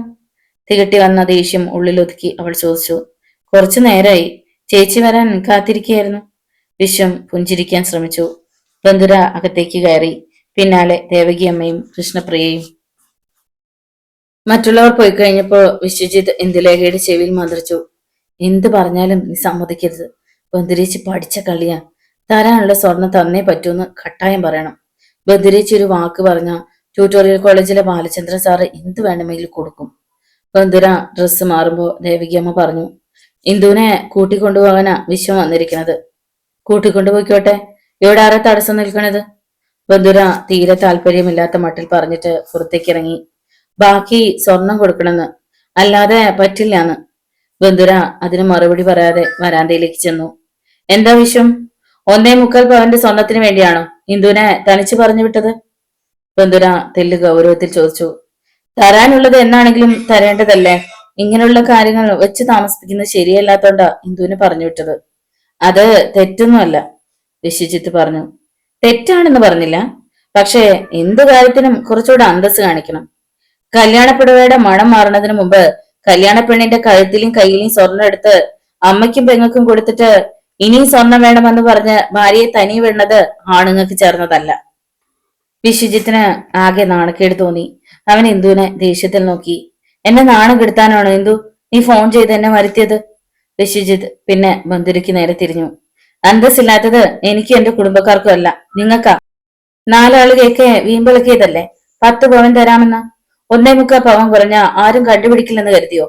തികട്ടി വന്ന ദേഷ്യം ഉള്ളിലൊതുക്കി അവൾ ചോദിച്ചു. കുറച്ചു നേരമായി, ചേച്ചി വരാൻ കാത്തിരിക്കുകയായിരുന്നു. വിശ്വം പുഞ്ചിരിക്കാൻ ശ്രമിച്ചു. ബന്ധുര അകത്തേക്ക് കയറി. പിന്നാലെ ദേവകിയമ്മയും കൃഷ്ണപ്രിയയും. മറ്റുള്ളവർ പോയി കഴിഞ്ഞപ്പോ വിശ്വജിത്ത് ഇന്ദുലേഖയുടെ ചെവിയിൽ മന്ത്രിച്ചു. എന്ത് പറഞ്ഞാലും നീ സമ്മതിക്കരുത്. ബന്ധുരേച്ചി പഠിച്ച കളിയാ. തരാനുള്ള സ്വർണം തന്നേ പറ്റൂന്ന് കട്ടായം പറയണം. ബന്ധുരേച്ചി ഒരു വാക്ക് പറഞ്ഞ ട്യൂട്ടോറിയൽ കോളേജിലെ ബാലചന്ദ്രൻ സാറ് എന്ത് വേണമെങ്കിലും കൊടുക്കും. ബന്ധുര ഡ്രസ്സ് മാറുമ്പോ ദേവകിയമ്മ പറഞ്ഞു, ഇന്ദുവിനെ കൂട്ടിക്കൊണ്ടുപോകാനാ വിശ്വം വന്നിരിക്കുന്നത്. കൂട്ടിക്കൊണ്ടുപോയിക്കോട്ടെ, ഇവിടെ ആരെ തടസ്സം നിൽക്കണത്? ബന്ധുര തീരെ താല്പര്യമില്ലാത്ത മട്ടിൽ പറഞ്ഞിട്ട് പുറത്തേക്കിറങ്ങി. ബാക്കി സ്വർണം കൊടുക്കണമെന്ന്, അല്ലാതെ പറ്റില്ലാന്ന്. ബന്ധുര അതിന് മറുപടി പറയാതെ വരാന്തയിലേക്ക് ചെന്നു. എന്താ വിശ്വം, 1.25 പവന്റെ സ്വർണത്തിന് വേണ്ടിയാണോ ഇന്ദുവിനെ തനിച്ച് പറഞ്ഞു വിട്ടത്? ബന്ധുര തെല്ല് ഗൗരവത്തിൽ ചോദിച്ചു. തരാനുള്ളത് എന്നാണെങ്കിലും തരേണ്ടതല്ലേ? ഇങ്ങനെയുള്ള കാര്യങ്ങൾ വെച്ച് താമസിപ്പിക്കുന്നത് ശരിയല്ലാത്തോണ്ടാ ഇന്ദുവിന് പറഞ്ഞു വിട്ടത്. അത് തെറ്റൊന്നുമല്ല, വിശ്വജിത്ത് പറഞ്ഞു. തെറ്റാണെന്ന് പറഞ്ഞില്ല, പക്ഷേ എന്തു കാര്യത്തിനും കുറച്ചുകൂടെ അന്തസ് കാണിക്കണം. കല്യാണപ്പുടവയുടെ മണം മാറുന്നതിന് മുമ്പ് കല്യാണ പെണ്ണിന്റെ കഴുത്തിലും കയ്യിലും സ്വർണ്ണം എടുത്ത് അമ്മയ്ക്കും പെങ്ങൾക്കും കൊടുത്തിട്ട് ഇനിയും സ്വർണം വേണമെന്ന് പറഞ്ഞ് ഭാര്യയെ തനി വിടുന്നത് ആണുങ്ങൾക്ക് ചേർന്നതല്ല. വിശ്വജിത്തിന് ആകെ നാണക്കേട് തോന്നി. അവൻ ഇന്ദുവിനെ ദേഷ്യത്തിൽ നോക്കി. എന്നെ നാണം കെടുത്താനാണോ ഇന്ദു നീ ഫോൺ ചെയ്ത് എന്നെ വരുത്തിയത്? വിശ്വജിത്ത് പിന്നെ ബന്ധുരയ്ക്ക് നേരെ തിരിഞ്ഞു. അന്തസ്സില്ലാത്തത് എനിക്കും എന്റെ കുടുംബക്കാർക്കും അല്ല, നിങ്ങൾക്കാ. നാലാളുകയൊക്കെ വീമ്പിളക്കിയതല്ലേ 10 പവൻ തരാമെന്ന. 1.25 പവൻ കുറഞ്ഞ ആരും കണ്ടുപിടിക്കില്ലെന്ന് കരുതിയോ?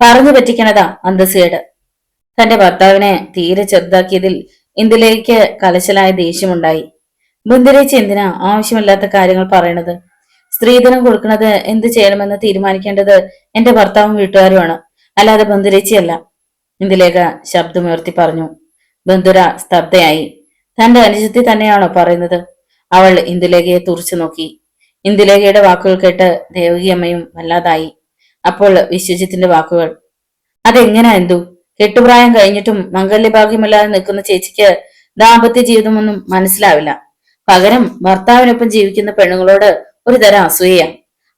പറഞ്ഞു പറ്റിക്കണതാ അന്തസ്സുകേട്. തന്റെ ഭർത്താവിനെ തീരെ ചെറുതാക്കിയതിൽ ഇന്ദുലേക്ക് കലശലായ ദേഷ്യമുണ്ടായി. ബന്ധുരേച്ചി എന്തിനാ ആവശ്യമില്ലാത്ത കാര്യങ്ങൾ പറയണത്? സ്ത്രീധനം കൊടുക്കുന്നത് എന്ത് ചെയ്യണമെന്ന് തീരുമാനിക്കേണ്ടത് എന്റെ ഭർത്താവും വീട്ടുകാരുമാണ്, അല്ലാതെ ബന്ധുരേച്ചിയല്ല. ഇന്ദുലേഖ ശബ്ദമുയർത്തി പറഞ്ഞു. ബന്ധുര സ്തബ്ധയായി. തന്റെ അനുജത്തി തന്നെയാണോ പറയുന്നത്? അവൾ ഇന്ദുലേഖയെ തുറച്ചു നോക്കി. ഇന്ദുലേഖയുടെ വാക്കുകൾ കേട്ട് ദേവകിയമ്മയും വല്ലാതായി. അപ്പോൾ വിശ്വജിത്തിന്റെ വാക്കുകൾ. അതെങ്ങനാ എന്തു? കെട്ടുപ്രായം കഴിഞ്ഞിട്ടും മംഗല്യഭാഗ്യമില്ലാതെ നിൽക്കുന്ന ചേച്ചിക്ക് ദാമ്പത്യ ജീവിതമൊന്നും മനസ്സിലാവില്ല. പകരം ഭർത്താവിനൊപ്പം ജീവിക്കുന്ന പെണ്ണുങ്ങളോട് ഒരു തരം അസൂയ.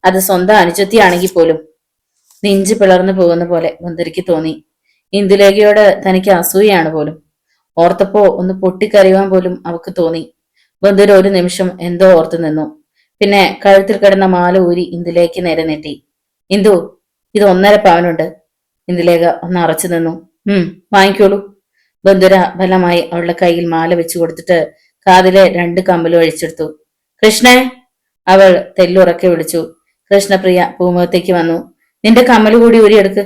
അത് സ്വന്തം അനുജത്തിയാണെങ്കിൽ പോലും. നെഞ്ചു പിളർന്നു പോകുന്ന പോലെ ബന്ധുരിക്ക് തോന്നി. ഇന്ദുലേഖയോട് തനിക്ക് അസൂയാണ് പോലും. ഓർത്തപ്പോ ഒന്ന് പൊട്ടിക്കരയുവാൻ പോലും അവക്ക് തോന്നി. ബന്ധുര ഒരു നിമിഷം എന്തോ ഓർത്തു നിന്നു. പിന്നെ കഴുത്തിൽ കിടന്ന മാല ഊരി ഇന്ദുലേഖയ്ക്ക് നേരെ നീട്ടി. ഇന്ദു, ഇത് 1.5 പവനുണ്ട്. ഇന്ദുലേഖ ഒന്ന് അറച്ചു നിന്നു. വാങ്ങിക്കോളൂ. ബന്ധുര ബലമായി അവളുടെ കയ്യിൽ മാല വെച്ചു കൊടുത്തിട്ട് കാതിലെ 2 കമ്മലും അഴിച്ചെടുത്തു. കൃഷ്ണേ, അവൾ തെല്ലുറക്കെ വിളിച്ചു. കൃഷ്ണപ്രിയ പൂമുഖത്തേക്ക് വന്നു. നിന്റെ കമ്മൽ കൂടി ഊരിയെടുക്ക്.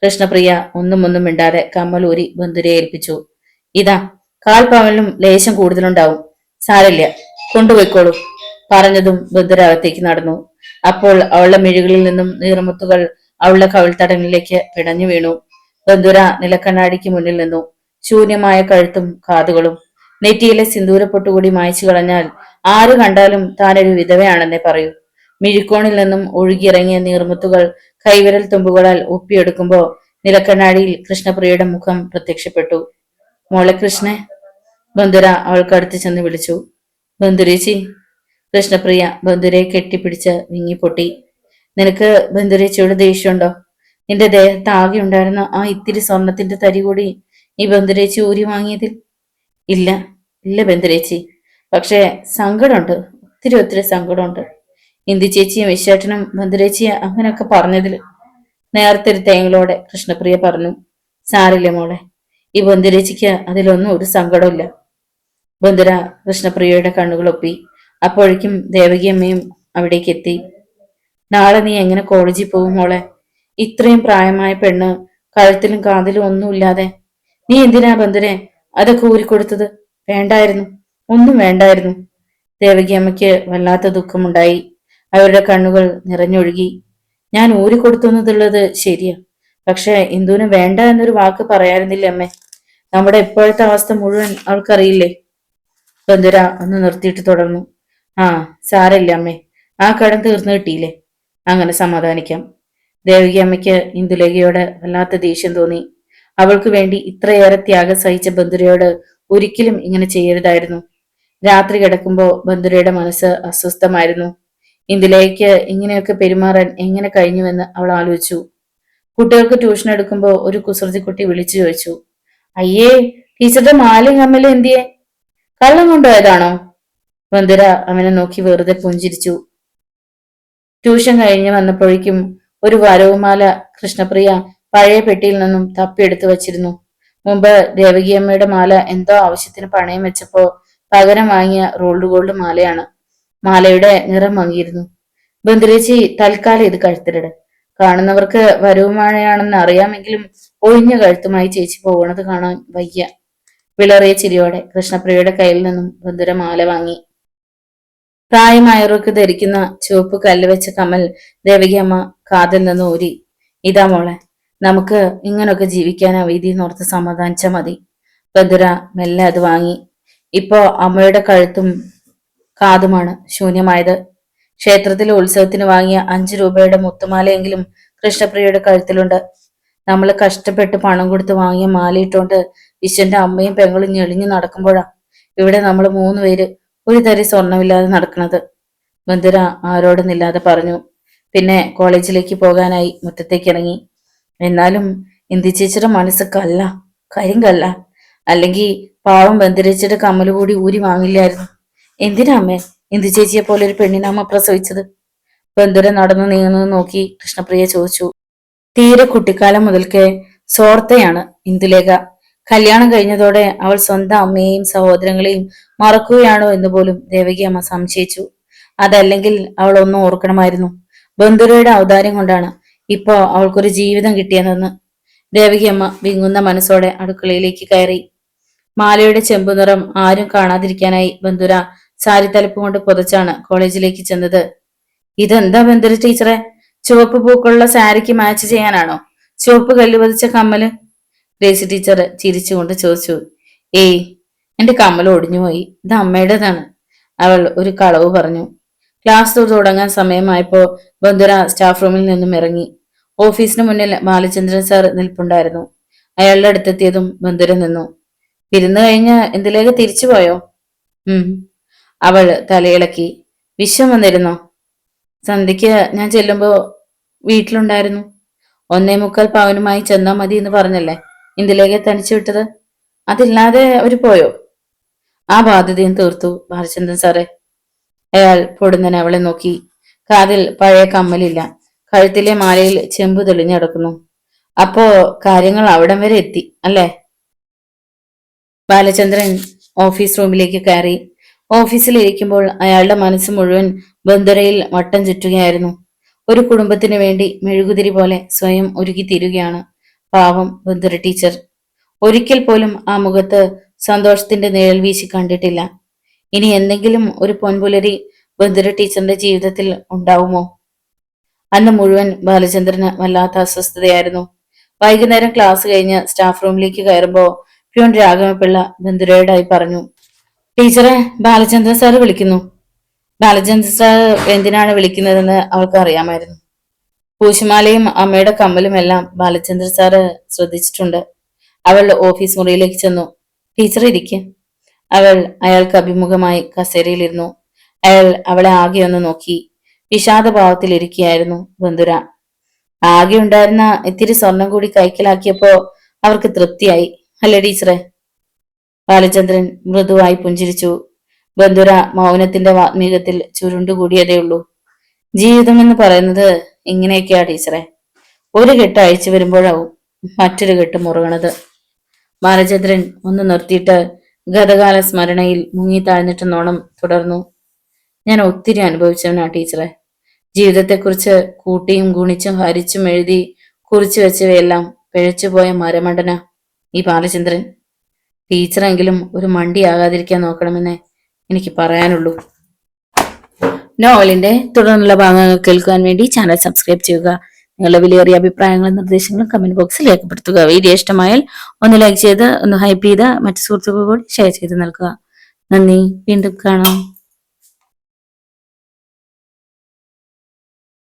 കൃഷ്ണപ്രിയ ഒന്നും മിണ്ടാതെ കമ്മൽ ഊരി ബന്ധുരയെ ഏൽപ്പിച്ചു. ഇതാ, 1/4 പവനിലും ലേശം കൂടുതലുണ്ടാവും, സാരമില്ല, കൊണ്ടുപോയിക്കോളൂ. പറഞ്ഞതും ബന്ധുര അകത്തേക്ക് നടന്നു. അപ്പോൾ അവളുടെ മിഴികളിൽ നിന്നും നീർമുത്തുകൾ അവളുടെ കവിൾത്തടങ്ങളിലേക്ക് പിടഞ്ഞു വീണു. ബന്ധുര നിലക്കണ്ണാടിക്ക് മുന്നിൽ നിന്നു. ശൂന്യമായ കഴുത്തും കാതുകളും. നെറ്റിയിലെ സിന്ദൂരപ്പൊട്ടുകൂടി മായ്ച്ചു കളഞ്ഞാൽ ആര് കണ്ടാലും താനൊരു വിധവയാണെന്നേ പറയൂ. മിഴിക്കോണിൽ നിന്നും ഒഴുകിയിറങ്ങിയ നീർമുത്തുകൾ കൈവിരൽ തുമ്പുകളാൽ ഒപ്പിയെടുക്കുമ്പോ നിലക്കണ്ണാടിയിൽ കൃഷ്ണപ്രിയയുടെ മുഖം പ്രത്യക്ഷപ്പെട്ടു. മോളെ കൃഷ്ണേ, ബന്ധുര അവൾക്കടുത്ത് ചെന്ന് വിളിച്ചു. ബന്ധുരേച്ചി. കൃഷ്ണപ്രിയ ബന്ധുരയെ കെട്ടിപ്പിടിച്ച് വിങ്ങിപ്പൊട്ടി. നിനക്ക് ബന്ധുരേച്ചിയോട് ദേഷ്യമുണ്ടോ? നിന്റെ ദേഹത്ത് ആകെ ഉണ്ടായിരുന്ന ആ ഇത്തിരി സ്വർണത്തിന്റെ തരി കൂടി ഈ ബന്ധുരേച്ചി ഊരി വാങ്ങിയതിൽ? ഇല്ല ഇല്ല ബന്ധുരേച്ചി, പക്ഷേ സങ്കടമുണ്ട്, ഒത്തിരി സങ്കടമുണ്ട്. ഇന്ദു ചേച്ചിയും വിശ്വേട്ടനും ബന്ധുരേച്ചിയെ അങ്ങനെയൊക്കെ പറഞ്ഞതിൽ. നേരത്തെ ഒരു തേങ്ങളോടെ കൃഷ്ണപ്രിയ പറഞ്ഞു. സാരില്ല മോളെ, ഈ ബന്ധുരേച്ചിക്ക് അതിലൊന്നും ഒരു സങ്കടമില്ല. ബന്ധുര കൃഷ്ണപ്രിയയുടെ കണ്ണുകളൊപ്പി. അപ്പോഴേക്കും ദേവകിയമ്മയും അവിടേക്ക് എത്തി. നാളെ നീ എങ്ങനെ കോളേജിൽ പോകും മോളെ? ഇത്രയും പ്രായമായ പെണ്ണ് കഴുത്തിലും കാതിലും ഒന്നുമില്ലാതെ. നീ എന്തിനാ ബന്ധുരെ അതൊക്കെ ഊരിക്കൊടുത്തത്? വേണ്ടായിരുന്നു, ഒന്നും വേണ്ടായിരുന്നു. ദേവകിയമ്മയ്ക്ക് വല്ലാത്ത ദുഃഖമുണ്ടായി. അവരുടെ കണ്ണുകൾ നിറഞ്ഞൊഴുകി. ഞാൻ ഊരിക്കൊടുത്തുള്ളത് ശരിയാ, പക്ഷെ ഇന്ദുവിന് വേണ്ട എന്നൊരു വാക്ക് പറയാറുന്നില്ല അമ്മേ. നമ്മുടെ ഇപ്പോഴത്തെ അവസ്ഥ മുഴുവൻ അവൾക്കറിയില്ലേ? ബന്ധുര ഒന്ന് നിർത്തിയിട്ട് തുടർന്നു. ആ, സാരമില്ല അമ്മേ, ആ കടം തീർന്നു കിട്ടിയില്ലേ, അങ്ങനെ സമാധാനിക്കാം. ദേവകിയമ്മയ്ക്ക് ഇന്ദുലേഖയോട് വല്ലാത്ത ദേഷ്യം തോന്നി. അവൾക്ക് വേണ്ടി ഇത്രയേറെ ത്യാഗം സഹിച്ച ബന്ധുരയോട് ഒരിക്കലും ഇങ്ങനെ ചെയ്യരുതായിരുന്നു. രാത്രി കിടക്കുമ്പോ ബന്ധുരയുടെ മനസ്സ് അസ്വസ്ഥമായിരുന്നു. ഇന്ദുലേഖയ്ക്ക് ഇങ്ങനെയൊക്കെ പെരുമാറാൻ എങ്ങനെ കഴിഞ്ഞുവെന്ന് അവൾ ആലോചിച്ചു. കുട്ടികൾക്ക് ട്യൂഷൻ എടുക്കുമ്പോ ഒരു കുസൃതി കുട്ടി വിളിച്ചു ചോദിച്ചു. അയ്യേ, ടീച്ചറുടെ മാലയും കമ്മലും എന്തിയെ? കള്ളം കൊണ്ടുപോയതാണോ? ബന്ധുര അവനെ നോക്കി വെറുതെ പുഞ്ചിരിച്ചു. ട്യൂഷൻ കഴിഞ്ഞ് വന്നപ്പോഴേക്കും ഒരു വരവുമാല കൃഷ്ണപ്രിയ പഴയ പെട്ടിയിൽ നിന്നും തപ്പിയെടുത്തു വച്ചിരുന്നു. മുമ്പ് ദേവകിയമ്മയുടെ മാല എന്തോ ആവശ്യത്തിന് പണയം വെച്ചപ്പോ പകരം വാങ്ങിയ റോൾഡ് ഗോൾഡ് മാലയാണ്. മാലയുടെ നിറം മങ്ങിയിരുന്നു. ബന്ധുരേച്ചി തൽക്കാലം ഇത് കഴുത്തിലിട്. കാണുന്നവർക്ക് വരവുമാലയാണെന്ന് അറിയാമെങ്കിലും ഒഴിഞ്ഞ കഴുത്തുമായി ചേച്ചി പോകുന്നത് കാണാൻ വയ്യ. വിളറിയ ചിരിയോടെ കൃഷ്ണപ്രിയയുടെ കയ്യിൽ നിന്നും ബന്ധുര മാല വാങ്ങി. പ്രായമായവർക്ക് ധരിക്കുന്ന ചുവപ്പ് കല്ല് വെച്ച കമ്മൽ ദേവകിയമ്മ കാതിൽ നിന്ന് ഊരി. ഇതാ മോളെ, നമുക്ക് ഇങ്ങനൊക്കെ ജീവിക്കാനാ വീതിന്നോർത്ത് സമാധാനിച്ചാ മതി. ബന്ധുര മെല്ലെ അത് വാങ്ങി. ഇപ്പോ അമ്മയുടെ കഴുത്തും കാതുമാണ് ശൂന്യമായത്. ക്ഷേത്രത്തിലെ ഉത്സവത്തിന് വാങ്ങിയ 5 രൂപയുടെ മുത്തുമാലയെങ്കിലും കൃഷ്ണപ്രിയയുടെ കഴുത്തിലുണ്ട്. നമ്മൾ കഷ്ടപ്പെട്ട് പണം കൊടുത്ത് വാങ്ങിയ മാലയിട്ടോണ്ട് വിശ്വന്റെ അമ്മയും പെങ്ങളും ഞെളിഞ്ഞു നടക്കുമ്പോഴാ ഇവിടെ നമ്മൾ 3 പേര് ഒരു തരി സ്വർണമില്ലാതെ നടക്കുന്നത്. ബന്ധുര ആരോടൊന്നില്ലാതെ പറഞ്ഞു. പിന്നെ കോളേജിലേക്ക് പോകാനായി മുറ്റത്തേക്ക് ഇറങ്ങി. എന്നാലും ഇന്ദു ചേച്ചിയുടെ മനസ്സ് കരിങ്കല്ല. അല്ലെങ്കിൽ പാവം ബന്ധുരച്ചിയുടെ കമ്മല് കൂടി ഊരി വാങ്ങില്ലായിരുന്നു. എന്തിനാ അമ്മേ ഇന്ദു ചേച്ചിയെ പോലെ ഒരു പെണ്ണിനമ്മ പ്രസവിച്ചത്? ബന്ധുര നടന്നു നീങ്ങുന്നത് നോക്കി കൃഷ്ണപ്രിയ ചോദിച്ചു. തീരെ കുട്ടിക്കാലം മുതൽക്കേ സ്വാർത്ഥയാണ് ഇന്ദുലേഖ. കല്യാണം കഴിഞ്ഞതോടെ അവൾ സ്വന്തം അമ്മയെയും സഹോദരങ്ങളെയും മറക്കുകയാണോ എന്ന് പോലും ദേവകി അമ്മ സംശയിച്ചു. അതല്ലെങ്കിൽ അവൾ ഒന്നും ഓർക്കണമായിരുന്നു. ബന്ധുരയുടെ ഔദാര്യം കൊണ്ടാണ് ഇപ്പോ അവൾക്കൊരു ജീവിതം കിട്ടിയതെന്ന്. ദേവകി അമ്മ വിങ്ങുന്ന മനസ്സോടെ അടുക്കളയിലേക്ക് കയറി. മാലയുടെ ചെമ്പു നിറം ആരും കാണാതിരിക്കാനായി ബന്ധുര സാരിത്തലപ്പ് കൊണ്ട് പുതച്ചാണ് കോളേജിലേക്ക് ചെന്നത്. ഇതെന്താ ബന്ധുര ടീച്ചറെ, ചുവപ്പ് പൂക്കളുള്ള സാരിക്ക് മാച്ച് ചെയ്യാനാണോ ചുവപ്പ് കല്ല് പതിച്ച കമ്മല്? ഗ്രേസി ടീച്ചർ ചിരിച്ചുകൊണ്ട് ചോദിച്ചു. ഏയ്, എന്റെ കമ്മൽ ഒടിഞ്ഞുപോയി, ഇത് അമ്മയുടേതാണ്, അവൾ ഒരു കളവ് പറഞ്ഞു. ക്ലാസ് തുടങ്ങാൻ സമയമായപ്പോ ബന്ധുര സ്റ്റാഫ് റൂമിൽ നിന്നും ഇറങ്ങി. ഓഫീസിന് മുന്നിൽ ബാലചന്ദ്രൻ സാർ നിൽപ്പുണ്ടായിരുന്നു. അയാളുടെ അടുത്തെത്തിയതും ബന്ധുര നിന്നു. വിരുന്ന് കഴിഞ്ഞ് എന്തിലേക്ക് തിരിച്ചു പോയോ? അവൾ തലയിളക്കി. വിശ്വം വന്നിരുന്നോ? സന്ധ്യക്ക് ഞാൻ ചെല്ലുമ്പോ വീട്ടിലുണ്ടായിരുന്നു. 1.25 പവനുമായി ചെന്നാ മതി എന്ന് പറഞ്ഞല്ലേ ഇന്ദിലേക്ക് തനിച്ചു വിട്ടത്? അതില്ലാതെ അവര് പോയോ? ആ ബാധ്യതയും തീർത്തു ബാലചന്ദ്രൻ സാറേ. അയാൾ പൊടുന്നനെ അവളെ നോക്കി. കാതിൽ പഴയ കമ്മലില്ല, കഴുത്തിലെ മാലയിൽ ചെമ്പു തെളിഞ്ഞടക്കുന്നു. അപ്പോ കാര്യങ്ങൾ അവിടം വരെ എത്തി അല്ലേ? ബാലചന്ദ്രൻ ഓഫീസ് റൂമിലേക്ക് കയറി. ഓഫീസിലിരിക്കുമ്പോൾ അയാളുടെ മനസ്സ് മുഴുവൻ ബന്ധുരയിൽ വട്ടം ചുറ്റുകയായിരുന്നു. ഒരു കുടുംബത്തിനു വേണ്ടി മെഴുകുതിരി പോലെ സ്വയം ഒരുക്കി തീരുകയാണ് പാവം ബന്ധുര ടീച്ചർ. ഒരിക്കൽ പോലും ആ മുഖത്ത് സന്തോഷത്തിന്റെ നിഴൽ വീശി കണ്ടിട്ടില്ല. ഇനി എന്തെങ്കിലും ഒരു പൊൻപുലരി ബന്ധുര ടീച്ചറിന്റെ ജീവിതത്തിൽ ഉണ്ടാവുമോ? അന്ന് മുഴുവൻ ബാലചന്ദ്രന് വല്ലാത്ത അസ്വസ്ഥതയായിരുന്നു. വൈകുന്നേരം ക്ലാസ് കഴിഞ്ഞ് സ്റ്റാഫ് റൂമിലേക്ക് കയറുമ്പോ പ്യൂൺ രാഘവപിള്ള ബന്ധുരയോടായി പറഞ്ഞു. ടീച്ചറെ, ബാലചന്ദ്രൻ സാറ് വിളിക്കുന്നു. ബാലചന്ദ്രൻ സാർ എന്തിനാണ് വിളിക്കുന്നതെന്ന് അവൾക്ക് അറിയാമായിരുന്നു. പൂശുമാലയും അമ്മയുടെ കമ്മലും എല്ലാം ബാലചന്ദ്രൻ സാറ് ശ്രദ്ധിച്ചിട്ടുണ്ട്. അവൾ ഓഫീസ് മുറിയിലേക്ക് ചെന്നു. ടീച്ചർ ഇരിക്കും. അവൾ അയാൾക്ക് അഭിമുഖമായി കസേരയിലിരുന്നു. അയാൾ അവളെ ആകെ ഒന്ന് നോക്കി. വിഷാദഭാവത്തിലിരിക്കുകയായിരുന്നു ബന്ധുര. ആകെ ഉണ്ടായിരുന്ന ഇത്തിരി സ്വർണം കൂടി കൈക്കലാക്കിയപ്പോ അവർക്ക് തൃപ്തിയായി അല്ലേ ടീച്ചറെ? ബാലചന്ദ്രൻ മൃദുവായി പുഞ്ചിരിച്ചു. ബന്ധുര മൗനത്തിന്റെ വാത്മീകത്തിൽ ചുരുണ്ടുകൂടിയതേയുള്ളൂ. ജീവിതം എന്ന് പറയുന്നത് ഇങ്ങനെയൊക്കെയാ ടീച്ചറെ. ഒരു കെട്ട് അഴിച്ചു വരുമ്പോഴാവും മറ്റൊരു കെട്ട് മുറുകണത്. ബാലചന്ദ്രൻ ഒന്ന് നിർത്തിയിട്ട് ഗതകാല സ്മരണയിൽ മുങ്ങി താഴ്ന്നിട്ടെന്നോണം തുടർന്നു. ഞാൻ ഒത്തിരി അനുഭവിച്ചവനാ ടീച്ചറെ. ജീവിതത്തെക്കുറിച്ച് കൂട്ടിയും ഗുണിച്ചും ഹരിച്ചും എഴുതി കുറിച്ചു വെച്ചവയെല്ലാം പിഴച്ചുപോയ മരമണ്ടന ഈ ബാലചന്ദ്രൻ. ടീച്ചറെങ്കിലും ഒരു മണ്ടിയാകാതിരിക്കാൻ നോക്കണമെന്നേ എനിക്ക് പറയാനുള്ളൂ. നോവലിന്റെ തുടർന്നുള്ള ഭാഗങ്ങൾ കേൾക്കുവാൻ വേണ്ടി ചാനൽ സബ്സ്ക്രൈബ് ചെയ്യുക. നിങ്ങളുടെ വിലയേറിയ അഭിപ്രായങ്ങളും നിർദ്ദേശങ്ങളും കമന്റ് ബോക്സിൽ രേഖപ്പെടുത്തുക. വീഡിയോ ഇഷ്ടമായാൽ ഒന്ന് ലൈക്ക് ചെയ്ത് ഒന്ന് ഹൈപ്പ് ചെയ്ത് മറ്റു സുഹൃത്തുക്കൾ കൂടി ഷെയർ ചെയ്ത് നൽകുക. നന്ദി. വീണ്ടും കാണാം.